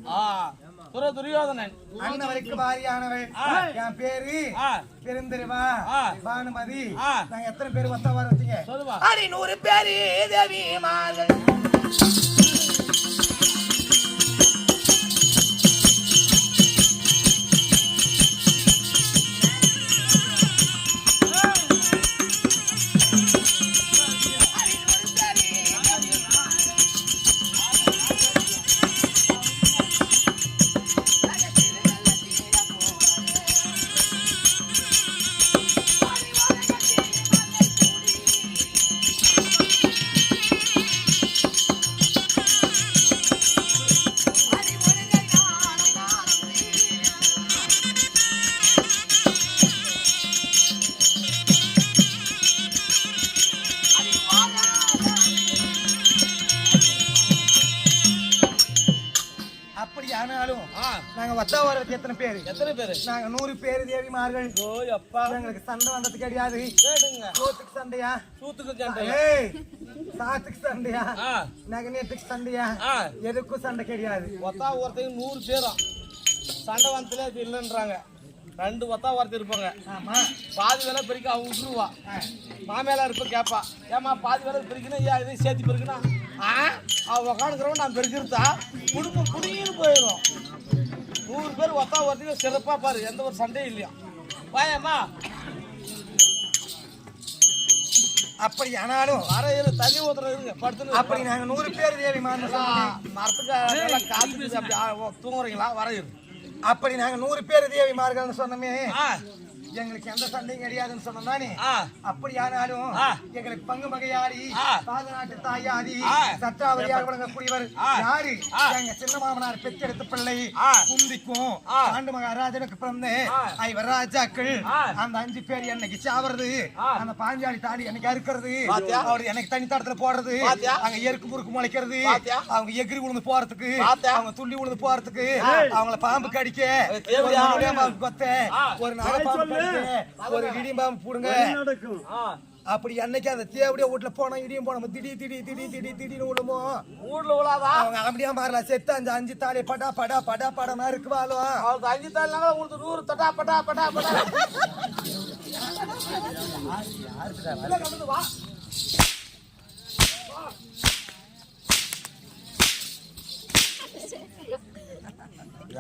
துரியோதனன் அண்ணவருக்கு பாரியானவள். என் பேரு பெருந்திருவா பானுமதி. நாங்க எத்தனை பேர் ஒத்த வரீங்க? 100 பேரு தேவி மார்கள். ஆனாலும் நாங்க வத்தா வரதுக்கு எத்தனை பேரு நாங்க 100 பேரு தேவிமார்கள். எங்களுக்கு சண்டை வந்தது கிடையாது. சோத்துக்கு சண்டையா சாத்துக்கு சண்டையா நகனத்துக்கு சண்டையா எதுக்கும் சண்டை கிடையாது. ஒத்தா ஒருத்தையும் 100 பேரும் சண்டை வந்ததுல இல்லைன்றாங்க. 2 ஒத்தா ஒருத்தர் இருப்பாங்க. பாதி வேலை பிரிக்க அவங்க விட்டுருவா. மாமேலா இருப்ப கேப்பா ஏமா பாதி வேலை பிரிக்கணும் ஏன் இதையும் சேர்த்து பிரிக்கணும். அவ உக்காந்துக்கிறவங்க நான் பெருக்கிறதா குடும்பம் குடியின்னு போயிடும். 100 பேர் ஒத்தா ஒருத்தையும் சிறப்பா பாரு, எந்த ஒரு சண்டையும் இல்லையா. வாயம்மா அப்படி ஆனாலும் தண்ணி ஊத்துறதுங்க படுத்து. அப்படி நாங்க 100 பேர் தேவி மரத்துக்கு காத்து அப்படி தூங்குறீங்களா வரையிரு. அப்படி நாங்க 100 பேர் தேவிமார்கள்னு சொன்னோமே, எங்களுக்கு எந்த சண்டையும் கிடையாதுன்னு சொன்னோம்தானே. அப்படி ஆனாலும் எங்களுக்கு பங்கு மகையாடி பாதநாட்டு தாயாதி சற்றாவதியாக விளங்கக்கூடியவர் யாரு? எங்க சின்ன மாமனார் பெற்றெடுத்த பிள்ளை குந்திக்கும் ஆண்டு மகாராஜனுக்கு பிறந்த ஐவராஜாக்கள். அந்த 5 பேர் என்னைக்கு சாவறது, அந்த பாஞ்சாலி தாடி என்னைக்கு அறுக்கிறது, அவரு எனக்கு தனித்தடத்துல போடுறது, அங்க எருக்கு முறுக்கு முளைக்கிறது, அவங்க எகிரி விழுந்து போறதுக்கு, அவங்க துள்ளி விழுந்து போறதுக்கு, அவங்கள பாம்பு கடிக்க கொத்த ஒரு நாள் ஒரு இடியும் பாம்பு போடுங்க. அப்படி அன்னைக்கு அந்த தேவடியா வீட்டுல போனா இடியும் போனோம். திடீர்னு விடுமோ ஊர்ல விழாதா அவங்க அப்படியே மாறலாம். செத்து அந்த 5 தாலி படா படா படா படமா இருக்குவாளோ. அவங்க 5 தாலினால உங்களுக்கு 100 தட்டா படா படா படா.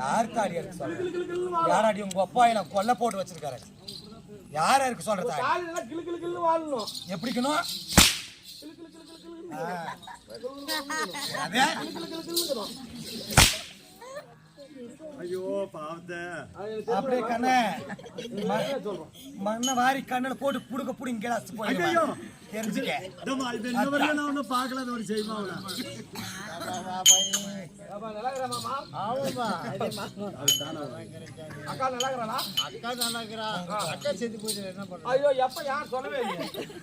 யார் தாடி இருக்கு சொல்ற? யாராடி உங்க அப்பா என்ன கொல்ல போட்டு வச்சிருக்காரு? யாரா இருக்கு சொல்றது? எப்படிக்கணும்? ஐயோ பாவத்தை அப்படியே கண்ணே மண்ணை வாரி கண்ணில் போட்டு புடுக்க புடிங்க கிளாஸ் போய் தெரிஞ்சுக்க. பாக்கல ஒரு செய்வா அக்கா நல்லா இருக்கிறானா? அக்கா நல்லா இருக்கிறா. அக்கா செஞ்சு போயிட்டு என்ன பண்ண? ஐயோ எப்ப யார் சொல்லவே இல்லை.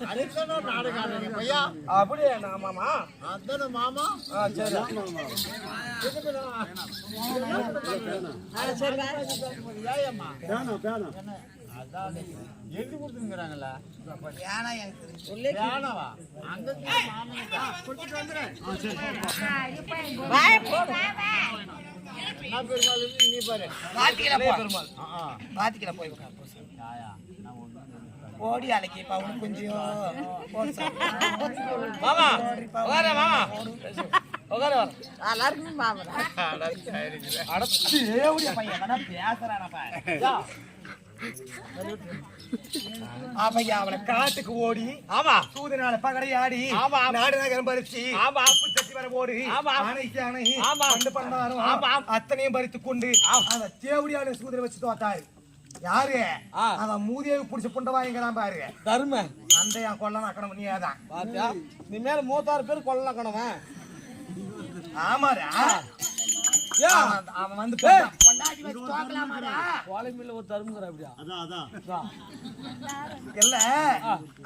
அதுக்கு நாடகம் பையா அப்படியே மாமா அதான மாமா. சரி எழுதி கொடுத்துங்கிறாங்களா? ஓடி அலைக்கு பவுன் கொஞ்சம் அவனை காட்டுக்கு ஓடி சூதனால பகடையாடி நாடு நகரம் பறிச்சு சட்டி வர ஓடி அணை பண்ணாரும் அத்தனையும் பறித்து கொண்டு அந்த தேவடியான சூதனை வச்சு தோத்தாரு. யாரு? அவன் மூதியை புடிச்ச புண்டவாய்ங்கிறான் பாரு தரும. அந்த என் கொல்ல நக்கணும் நீதான். நீ மேல 36 பேர் கொல்ல நக்கணுவன். ஆமாடா அவன் வந்து இல்ல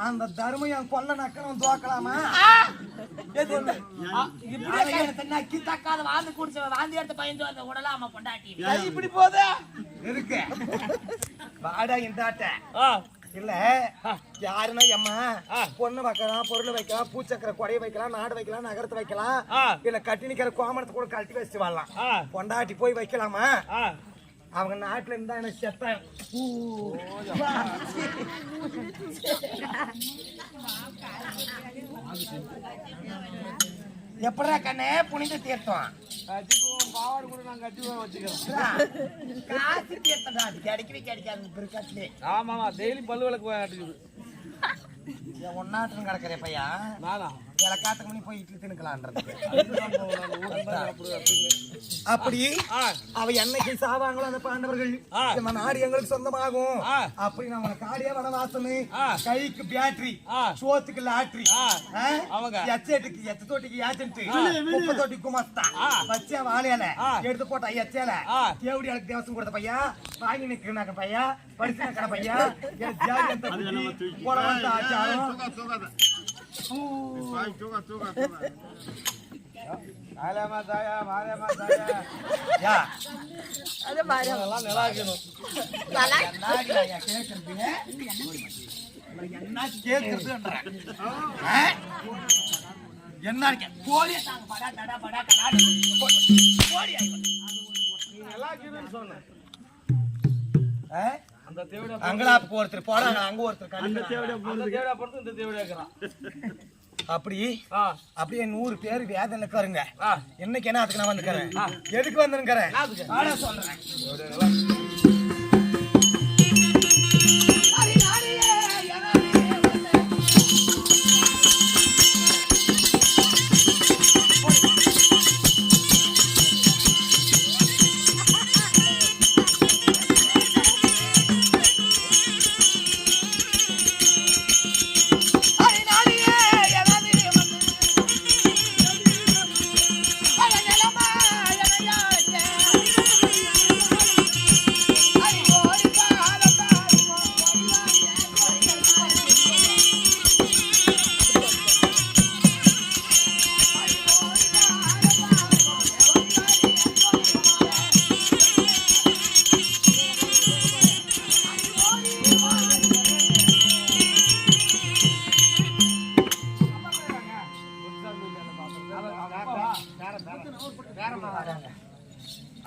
அந்த தர்மம் கொல்ல நக்கணும் தோக்கலாமா? நக்கி தக்காத வாழ்ந்து குடிச்ச வாந்தி எடுத்து பயந்து வந்த உடலாம பொண்டாட்டி இப்படி போதே இருக்கு வாடா இந்தாட்ட இல்ல யாருன்னா எம்மா பொண்ணு வைக்கலாம், பொருள் வைக்கலாம், பூச்சக்கரை கொடைய வைக்கலாம், நாடு வைக்கலாம், நகரத்தை வைக்கலாம், இல்ல கட்டி நிக்கிற கோமணத்தை கூட கழட்டி வச்சு வாழலாம். பொண்டாட்டி போய் வைக்கலாமா? அவங்க நாட்டுல இருந்தா எனக்கு செத்தேன். எப்படா கண்ணே புனித தீர்த்தம் பாவாடு கூட நாங்க கட்டி வச்சுக்கிறோம். காசு தீர்த்தம் அது கிடைக்கவே கிடைக்காது பிற்காட்டுல. ஆமா டெய்லி பல்லு விளக்கு ஆட்டுக்குது. ஒன்னாட்டம் கிடக்குற பையா நானா காட்டுக்கு மணி போய் இட்லி தின்னுக்கலான்றது. அப்படி அவ என்னைக்கு சாவாங்களோ அந்த பாண்டவர்கள் இந்த நாடு எங்களுக்கு சொந்தமாகும். அப்படி நம்ம காடியா வனவாசனு கைக்கு பேட்டரி சோத்துக்கு லாட்ரி எச்சேட்டுக்கு எச்ச தோட்டிக்கு ஏச்சன்ட்டு குப்பை தோட்டி குமஸ்தா வச்சா வாழையில எடுத்து போட்டா எச்சேல தேவடி எனக்கு தேவசம் கொடுத்த பையா வாங்கி நிக்கிறாங்க பையா படிச்சு கடை பையா போட ஆச்சாரம் காலமா தாயா மாரியம்மா தாயா யா அது பாரு அதெல்லாம் நிலாக்கணும். என்னாக்குறாயா கேக்குறது? என்ன கேக்குறதுன்றேன். என்ன கோழியை தாங்க படா தடா படா கடாடு கோழி ஆயிடும். நீ நிலாக்கணும்னு சொன்ன. அந்த தேவடியா அங்கலாப்புக்கு ஒருத்தர் போறாங்க, அங்க ஒருத்தர் அந்த கண்டு தேவடியா அந்த தேவடியா பொறுத்து இந்த தேவடியா இருக்கிறான். அப்படி ஆ அப்படியே 100 பேர் வேதனை இருக்காருங்க. ஆ என்னைக்கு என்ன அதுக்கு நான் வந்துக்கிறேன், எதுக்கு வந்துருக்கிறேன் அதுக்கு சொல்றேன்.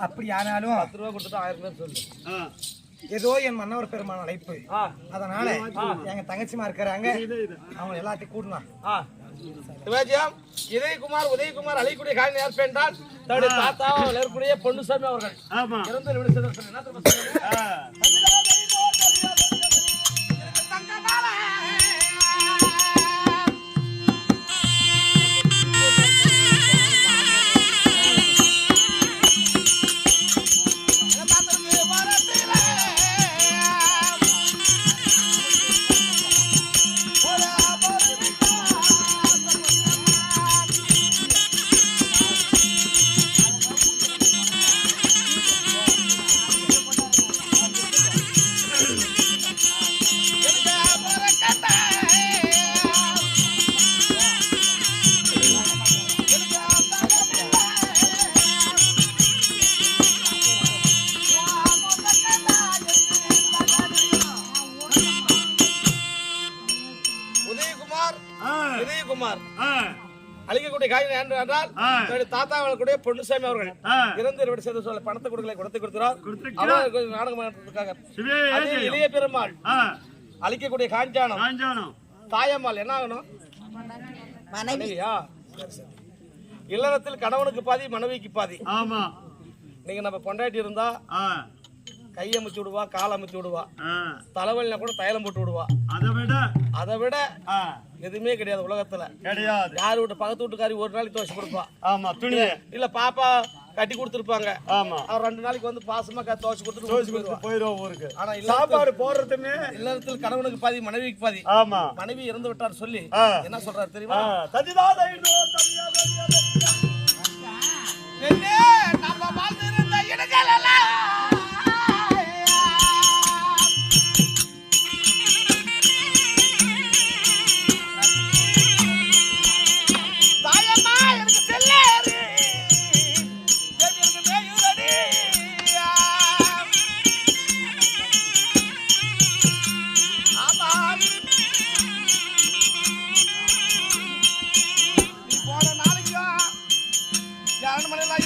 அப்படி ஆனாலும் 10 ரூபா கொடுத்துட்டு 1000 பேர் சொல்லு. ஏதோ என் மன்னவர் பெருமான அழைப்பு, ஆ அதனால எங்க தங்கச்சிமா இருக்கிறாங்க, அவங்க எல்லாத்தையும் கூடலாம். ஆ சிவாஜியம் உதயகுமார் அழைக்கூடிய காரணம் யார் என்றால் தன்னுடைய தாத்தா இருக்கக்கூடிய பொன்னுசாமி அவர்கள். ஆமா இறந்து விடு சென்ற என்ன தெரியுமா சொல்லுங்க? உதயகுமார் அழிக்கக்கூடிய காரியம் என்றால் தன்னுடைய தாத்தா அவர்களுடைய பொன்னுசாமி அவர்கள் இறந்து விடு செய்த சொல்ல பணத்தை கொடுத்து கொடுக்கிறார். அவர் நாடகம் நடத்துறதுக்காக இளைய பெருமாள் அழிக்கக்கூடிய காஞ்சானம் தாயம்மாள் என்ன ஆகணும்? மனைவியா? இல்லறத்தில் கணவனுக்கு பாதி மனைவிக்கு பாதி. ஆமா நீங்க நம்ம பொண்டாட்டி இருந்தா கை அமைச்சு விடுவா, கால் அமைச்சு விடுவா, தலைவலினா கூட தைலம் போட்டு விடுவா. அதை விட எதுவுமே கிடையாது உலகத்துல. கிடையாது. யாரு வீட்டு பக்கத்து வீட்டுக்காரி ஒரு நாளைக்கு துவச்சு கொடுப்பா. ஆமா துணி இல்ல பாப்பா கட்டி கொடுத்துருப்பாங்க. ஆமா அவர் 2 நாளைக்கு வந்து பாசமா துவச்சு கொடுத்துட்டு போயிடுவோம் ஊருக்கு. ஆனா சாப்பாடு போடுறதுமே இல்லறத்தில் கணவனுக்கு பாதி மனைவிக்கு பாதி. ஆமா மனைவி இறந்து விட்டார் சொல்லி என்ன சொல்றாரு தெரியுமா? நம்ம வாழ்ந்திருந்த இடங்கள் எல்லாம்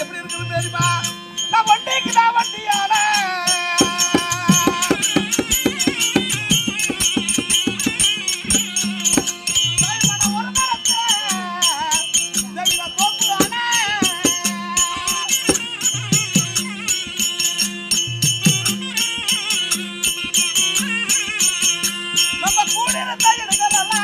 எப்படி இருக்குது தெரியுமா? நான் வண்டிக்கு நான் வண்டியால நம்ம கூட இருந்தா எடுக்கலாம்.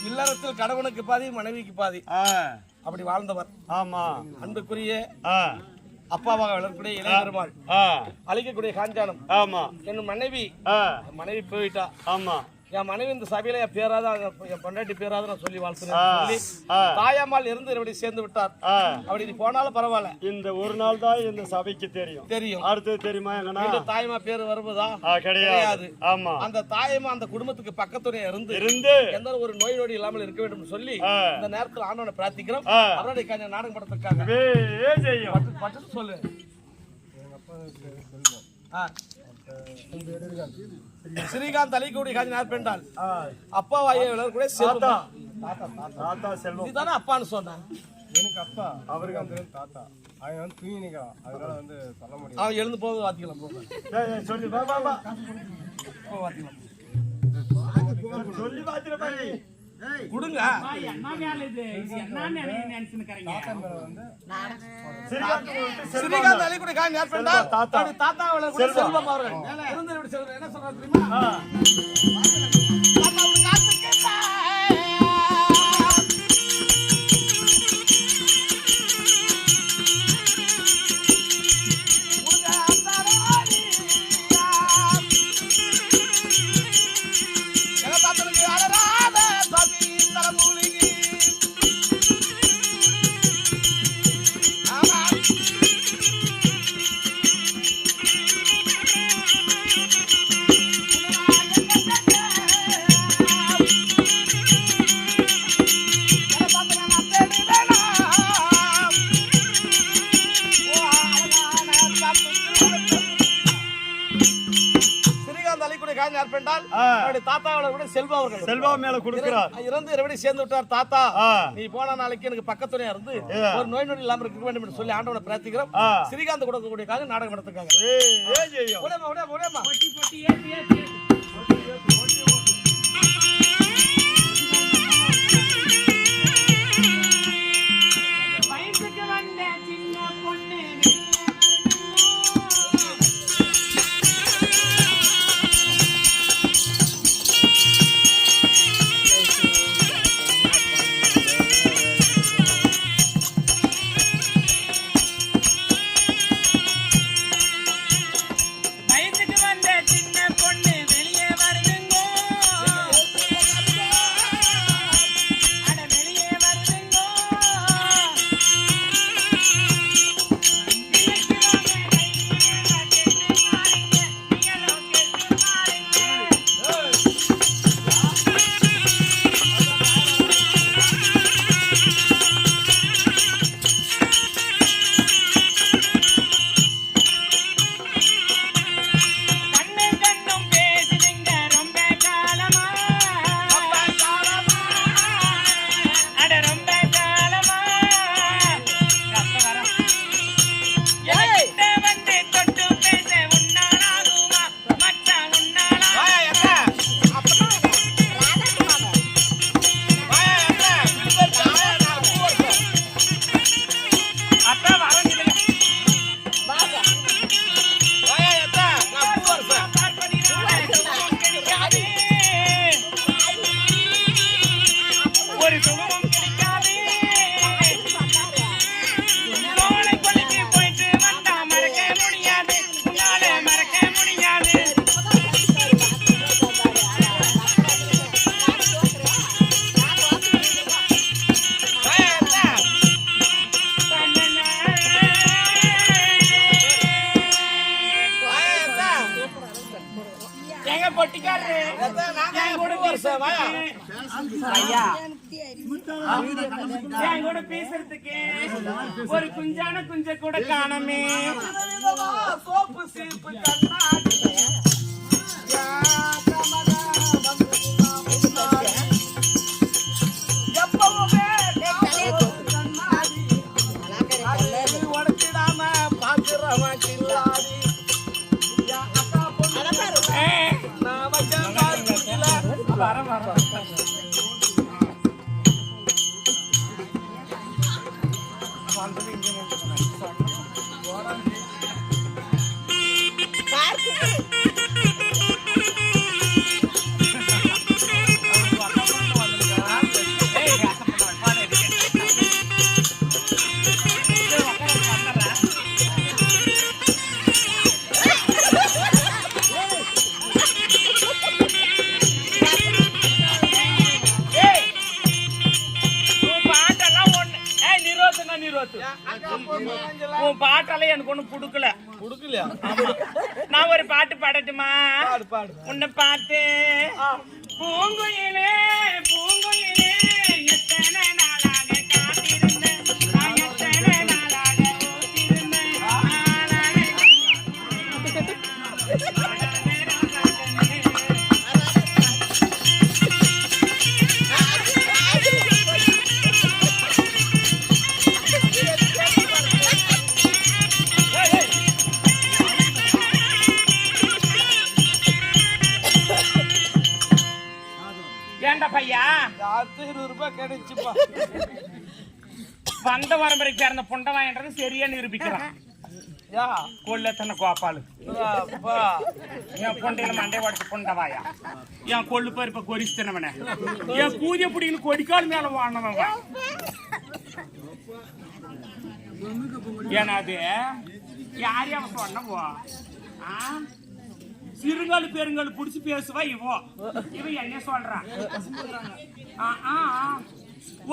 இல்லறத்தில் கணவனுக்கு பாதி மனைவிக்கு பாதி அப்படி வாழ்ந்தவர். ஆமா அன்புக்குரிய அப்பாவாக வளரக்கூடிய இளைய பெருமாள் அழிக்கக்கூடிய காஞ்சானம். ஆமா என்னும் மனைவி போயிட்டா. ஆமா என் மனைவி இந்த சபையில என் பேராத என் பொண்டாட்டி பேராத நான் சொல்லி வாழ்த்துறேன். தாயம்மாள் இருந்து இப்படி சேர்ந்து விட்டார். அப்படி நீ போனாலும் பரவாயில்ல. இந்த ஒரு நாள் தான் இந்த சபைக்கு தெரியும். அடுத்தது தெரியுமா எங்கன்னா தாயம்மா பேரு வருவதா? கிடையாது. ஆமா, அந்த தாயம்மா அந்த குடும்பத்துக்கு பக்கத்துணையா இருந்து எந்த ஒரு நோய் நொடி இல்லாமல் இருக்க வேண்டும் சொல்லி இந்த நேரத்தில் ஆண்டவனை பிரார்த்திக்கிறோம். அவருடைய நாடகம் படத்திற்காக சொல்லு. ஸ்ரீகாந்த் அலிகூடி காஞ்சி நாற்பெண்டால் அப்பா வாயை கூட செல்வம். இதுதானே அப்பான்னு சொன்னேன். எனக்கு அப்பா, அவருக்கு அந்த தாத்தா. அவன் வந்து தூங்கி நிற்கிறான், அதனால வந்து சொல்ல முடியும். அவன் எழுந்து போக வாத்திக்கலாம் சொல்லி சொல்லி பாத்துற கொடுங்க. ஸ்ரீகாந்த் அலிகுடி காஞ்சி நாற்பெண்டால் தாத்தா செல்வம் அவர்கள் என்ன சொல்றாரு தெரியுமா? செல்வா மேல கொடுக்கிறார். இறந்து சேர்ந்து விட்டார் தாத்தா. நீ போன நாளைக்கு எனக்கு பக்கத்துணையா இருந்து ஒரு நோய் நொடி இல்லாம இருக்க வேண்டும் என்று சொல்லி ஆண்டவனை பிரார்த்திக்கிறோம். ஸ்ரீகாந்த் கொடுக்கக்கூடிய நாடகம் நடத்துக்காங்க. பேசுறதுக்கு ஒரு குஞ்சான குஞ்ச கூட காணமே. சோப்பு சீப்பு கண்ணாடி எப்பவுமே உடச்சிடாம பாக்குறவன் கில்லாடி அக்கா பொண்ணு நான் வச்ச வர பாட்டெல்லாம் எனக்கு ஒண்ணும் புடுக்கல. நான் ஒரு பாட்டு பாடட்டுமா? உன்னை பார்த்து பூங்குயிலே பூங்குயிலே எத்தனை நாளாக காத்திருந்தேன், நான் எத்தனை நாளாக ஊத்திருந்தேன். ஏண்டா பையா, 20 ரூபாய் கிடைச்சுப்பா. வந்த வரம்பரைக்கு சேர்ந்த புண்டவாயன்றது சரியா நிரூபிக்கிறான். கொள்ளத்தன கோப்பாலு என் பொண்டையில மண்டை உடச்சு புண்டவாயா, என் கொள்ளு பருப்ப கொரிச்சுத்தனவன, என் பூஜை பிடிக்கணும் கொடிக்கால் மேல வாங்கினவன். ஏன்னா அது யார் அவன் சொன்னவோ சிறுங்காலு பெருங்காலு புடிச்சு பேசுவா இவன் என்ன சொல்றான்?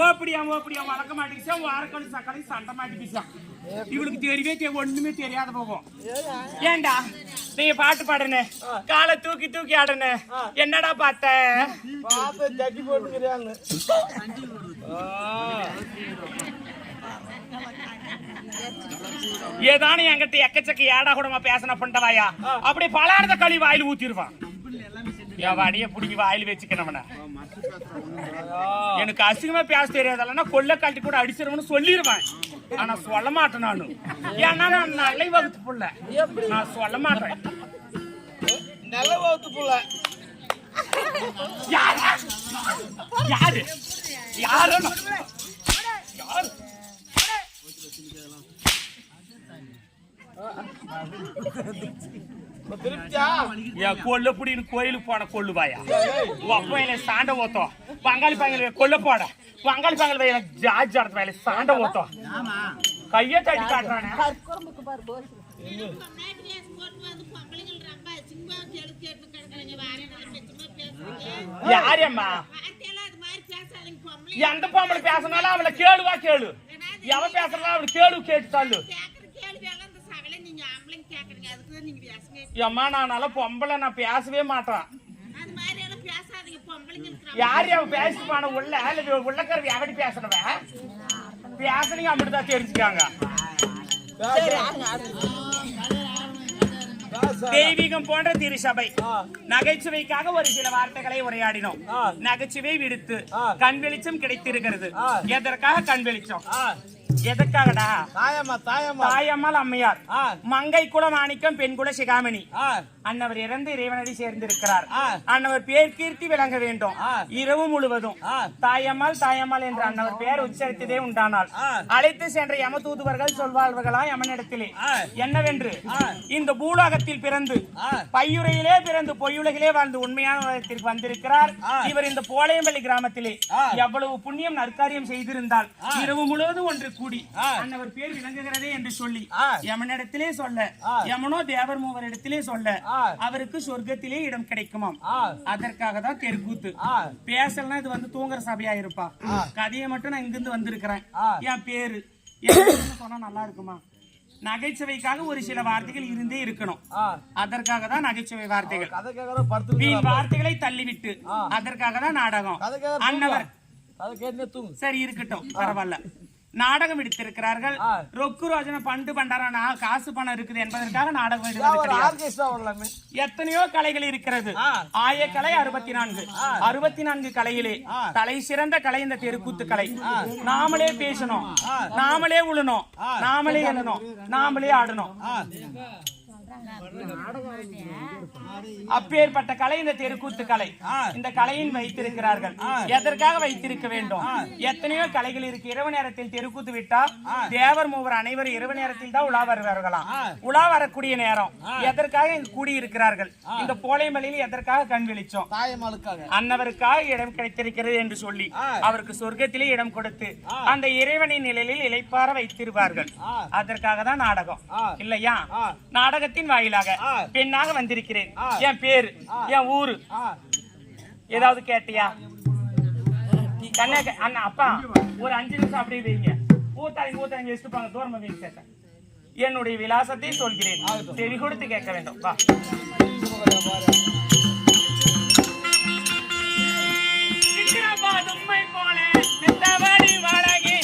ஓப்படியா வளர்க்க மாட்டேங்குச்சா, வாரக்காலி சக்காலி சண்டை மாட்டேங்குச்சான். இவளுக்கு தெரியவே ஒண்ணுமே தெரியாத போகும். ஏண்டா நீங்க பாட்டு பாடுன, காலை தூக்கி தூக்கி ஆடுன, என்னடா பார்த்த? ஜட்டி போட்டுக்கிறாங்க. ஏதானு என்கிட்ட எக்கச்சக்க ஏடா கூடமா பேசின பண்டவாயா, அப்படி பலாரத களி வாயில் ஊத்திருவான். என் வடிய புடிங்கி வாயில் வச்சுக்கணும்ன. எனக்கு அசிங்கமா பேச தெரியாதல்லன்னா கொல்ல கழட்டி கூட அடிச்சிருவனு சொல்லிடுவேன். ஆனா சொல்ல மாட்டேன் நானு. ஏன்னா நான் நல்ல வகுத்து புள்ள, நான் சொல்ல மாட்டேன். நல்ல வகுத்து புள்ள யாரு யாரு யாரு யாரு? கொல்லப்புடின்னு கோயிலுக்கு போன கொள்ளுவாயா, அப்பையில சாண்ட ஓத்தோம். பங்காளி பங்காளி கொல்ல போட பங்காளி பங்காளி வயல ஜார்ஜ் அடுத்த வயல சாண்ட ஓத்தோம். கைய தட்டி காட்டுறானே. யாரம்மா எந்த பொம்பளை பேசினாலும் அவளை கேளுவா கேளு, எவ பேசுறதா அவளை கேளு கேட்டு தள்ளு. அம்மா நான் நல்ல பொம்பளை, நான் பேசவே மாட்டேன். யார் அவன் பேசிப்பான உள்ள உள்ளக்கருவி எப்படி பேசணுவ பேசனீங்க அப்படிதான் தெரிஞ்சுக்காங்க. தெய்வீகம் போன்ற திருசபை நகைச்சுவைக்காக ஒரு சில வார்த்தைகளை உரையாடினோம். நகைச்சுவை விடுத்து கண் வெளிச்சம் கிடைத்திருக்கிறது. எதற்காக கண் வெளிச்சம்? எதற்காகடா? தாயம்மாள் அம்மையார் மங்கை குல மாணிக்கம் பெண் குல சிகாமணி அன்னவர் இறந்து இறைவனடி சேர்ந்திருக்கிறார். அன்னவர் பேர் கீர்த்தி விளங்க வேண்டும். இரவு முழுவதும் தாயம்மாள் தாயம்மாள் என்ற அன்னவர் பெயர் உச்சரித்ததே உண்டானால் அழைத்து சென்ற யம தூதுவர்கள் சொல்வார்களா யமனிடத்திலே என்னவென்று, இந்த பூலோகத்தில் பிறந்து பையுறையிலே பிறந்து பொய்யுலகிலே வாழ்ந்து உண்மையான உலகத்திற்கு வந்திருக்கிறார் இவர். இந்த போளையம்பள்ளி கிராமத்திலே எவ்வளவு புண்ணியம் நற்காரியம் செய்திருந்தால் இரவு முழுவதும் ஒன்று கூடி அன்னவர் பேர் விளங்குகிறதே என்று சொல்லி யமனிடத்திலே சொல்ல, யமனோ தேவர் மூவர் இடத்திலே சொல்ல அவருக்கு சொர்க்கத்திலே இடம் கிடைக்குமாம். அதற்காக தான் தெருக்கூத்து. பேசலாம் இது வந்து தூங்குற சபையா இருப்பா. கதையை மட்டும் நான் இங்கிருந்து வந்திருக்கிறேன். என் பேரு சொன்னா நல்லா இருக்குமா? நகைச்சுவைக்காக ஒரு சில வார்த்தைகள் இருந்தே இருக்கணும். அதற்காக தான் நகைச்சுவை வார்த்தைகள். வீண் வார்த்தைகளை தள்ளிவிட்டு அதற்காக தான் நாடகம். அன்னவர் சரி இருக்கட்டும், பரவாயில்ல. நாடகம் எடுத்திருக்கிறார்கள். ரொக்கு ரோஜன பண்டு பண்டாரா காசு பணம் இருக்குது என்பதற்காக நாடகம். எத்தனையோ கலைகள் இருக்கிறது. ஆயக்கலை 64. 64 கலையிலே தலை சிறந்த கலை இந்த தெருக்கூத்து கலை. நாமளே பேசணும், நாமளே உழணும், நாமளே எழணும், நாமளே ஆடணும். அப்பேற்பட்ட கலை இந்த தெருக்கூத்து கலை. இந்த கலையின் வைத்திருக்கிறார்கள். எதற்காக வைத்திருக்க வேண்டும்? எத்தனையோ கலைகள் இருக்கு. இரவு நேரத்தில் தெருக்கூத்து விட்டா தேவர் மூவர் அனைவரும் இரவு நேரத்தில் தான் உலா வருவார்களாம். உலா வரக்கூடிய நேரம் எதற்காக கூடி இருக்கிறார்கள்? இந்த போளைமலையில் எதற்காக கண் வெளிச்சம்? அன்னவருக்காக இடம் கிடைத்திருக்கிறது என்று சொல்லி அவருக்கு சொர்க்கத்திலே இடம் கொடுத்து அந்த இறைவனின் நிலையில் இளைப்பார வைத்திருப்பார்கள். அதற்காக தான் நாடகம் இல்லையா? நாடகத்தின் வாயிலாக பெண்ணாக வந்திருக்கிறேன். என் பேரு, என் ஊரு ஏதாவது கேட்டியா? அண்ணா அப்பா ஒரு 5 நிமிஷம் அப்படியே வைங்க. ஊத்தாங்க வச்சுப்பாங்க. தூரமா வைங்க கேட்டேன். என்னுடைய விலாசத்தை சொல்கிறேன், செவி கொடுத்து கேட்க வேண்டும். வா. சித்திரபாதுமை போல சித்தவடி வழகி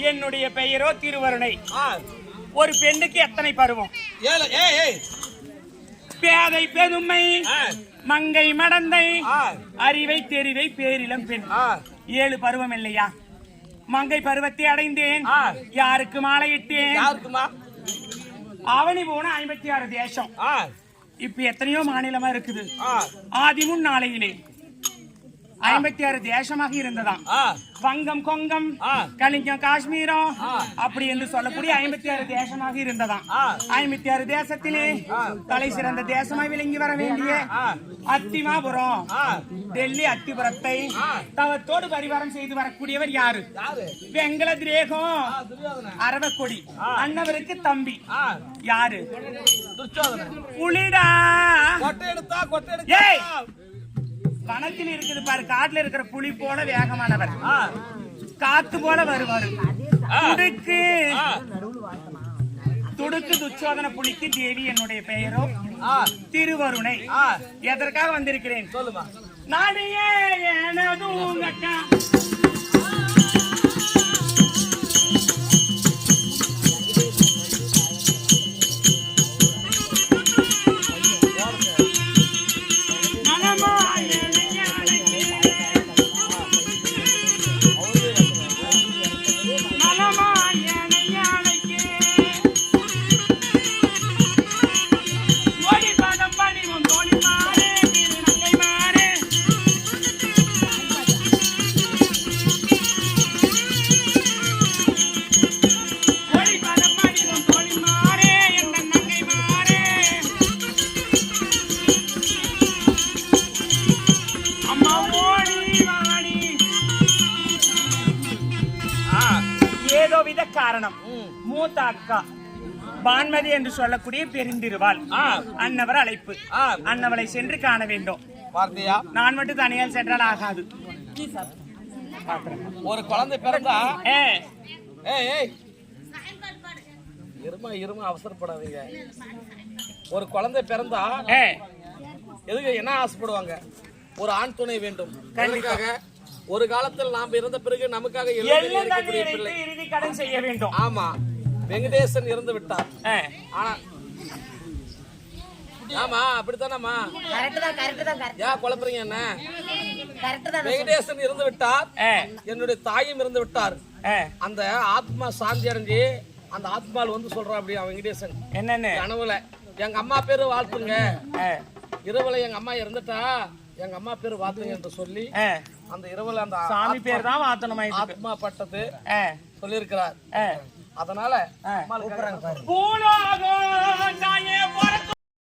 என்னுடைய பெயரோ திருவருணை. ஒரு பெண்ணுக்கு எத்தனை பருவம்? பேதை பெருமை மங்கை மடந்தை அறிவை தெரிவை பேரிளம் பெண். 7 பருவம் இல்லையா? மங்கை பருவத்தை அடைந்தேன். யாருக்கு மாலையிட்டேன்? அவனி போன 56 தேசம். இப்ப எத்தனையோ மாநிலமா இருக்குது. ஆதிமுன் நாளையிலே 56 தேசமாக இருந்ததாம். வங்கம் கொங்கம் கலிங்கம் காஷ்மீரம் அப்படி என்று சொல்லக்கூடிய 56 தேசமாக இருந்ததாம். 56 தேசத்திலே தலை சிறந்த தேசமாய் விளங்கி வர வேண்டிய அத்திமாபுரம் டெல்லி அத்திபுரத்தை தவத்தோடு பரிவாரம் செய்து வரக்கூடியவர் யாரு? வெங்கல திரேகம் அரவக்கொடி அன்னவருக்கு தம்பி யாரு? புலிடா. ஏய், வனத்தில் இருக்குது பாரு, காட்டுல இருக்கிற புலி போல வேகமானவர், காத்து போல வருவாரு. துடுக்கு துச்சோதன புலிக்கு தேவி. என்னுடைய பெயரோ திருவருணை. எதற்காக வந்திருக்கிறேன் சொல்லுமா? நாடியே எனதும் அக்கா காரணம். மூத்த அக்கா பான்மதி என்று சொல்லக்கூடிய பெருந்திருவாள் அன்னவர் அழைப்பு. அன்னவளை சென்று காண வேண்டும். நான் மட்டும் தனியால் சென்றால் ஆகாது. ஒரு குழந்தை பிறந்தா இருமா அவசரப்படாதீங்க. ஒரு குழந்தை பிறந்தா எதுக்கு என்ன ஆசைப்படுவாங்க? ஒரு ஆண் துணை வேண்டும். கண்டிப்பாக ஒரு காலத்தில் நாம் இருந்த பிறகு நமக்காக இறுதி கடன் செய்ய வேண்டும். ஆமா, வெங்கடேசன் இறந்து விட்டார். ஆனா ஆமா அப்படித்தானம்மா? ஏன் குழப்பறீங்க என்ன? வெங்கடேசன் இறந்து விட்டார், என்னுடைய தாயும் இறந்து விட்டார். அந்த ஆத்மா சாந்தி அடைஞ்சு அந்த ஆத்மால் வந்து சொல்றான் அப்படி வெங்கடேசன் என்னன்னு கனவுல, எங்க அம்மா பேரு வாழ்த்துங்க, இரவுல எங்க அம்மா இறந்துட்டா எங்க அம்மா பேரு வாத்துங்க என்று சொல்லி அந்த இரவுல அந்த சாமி பேர் தான் வாத்தனமா ஆத்மா பட்டது சொல்லியிருக்கிறார். அதனால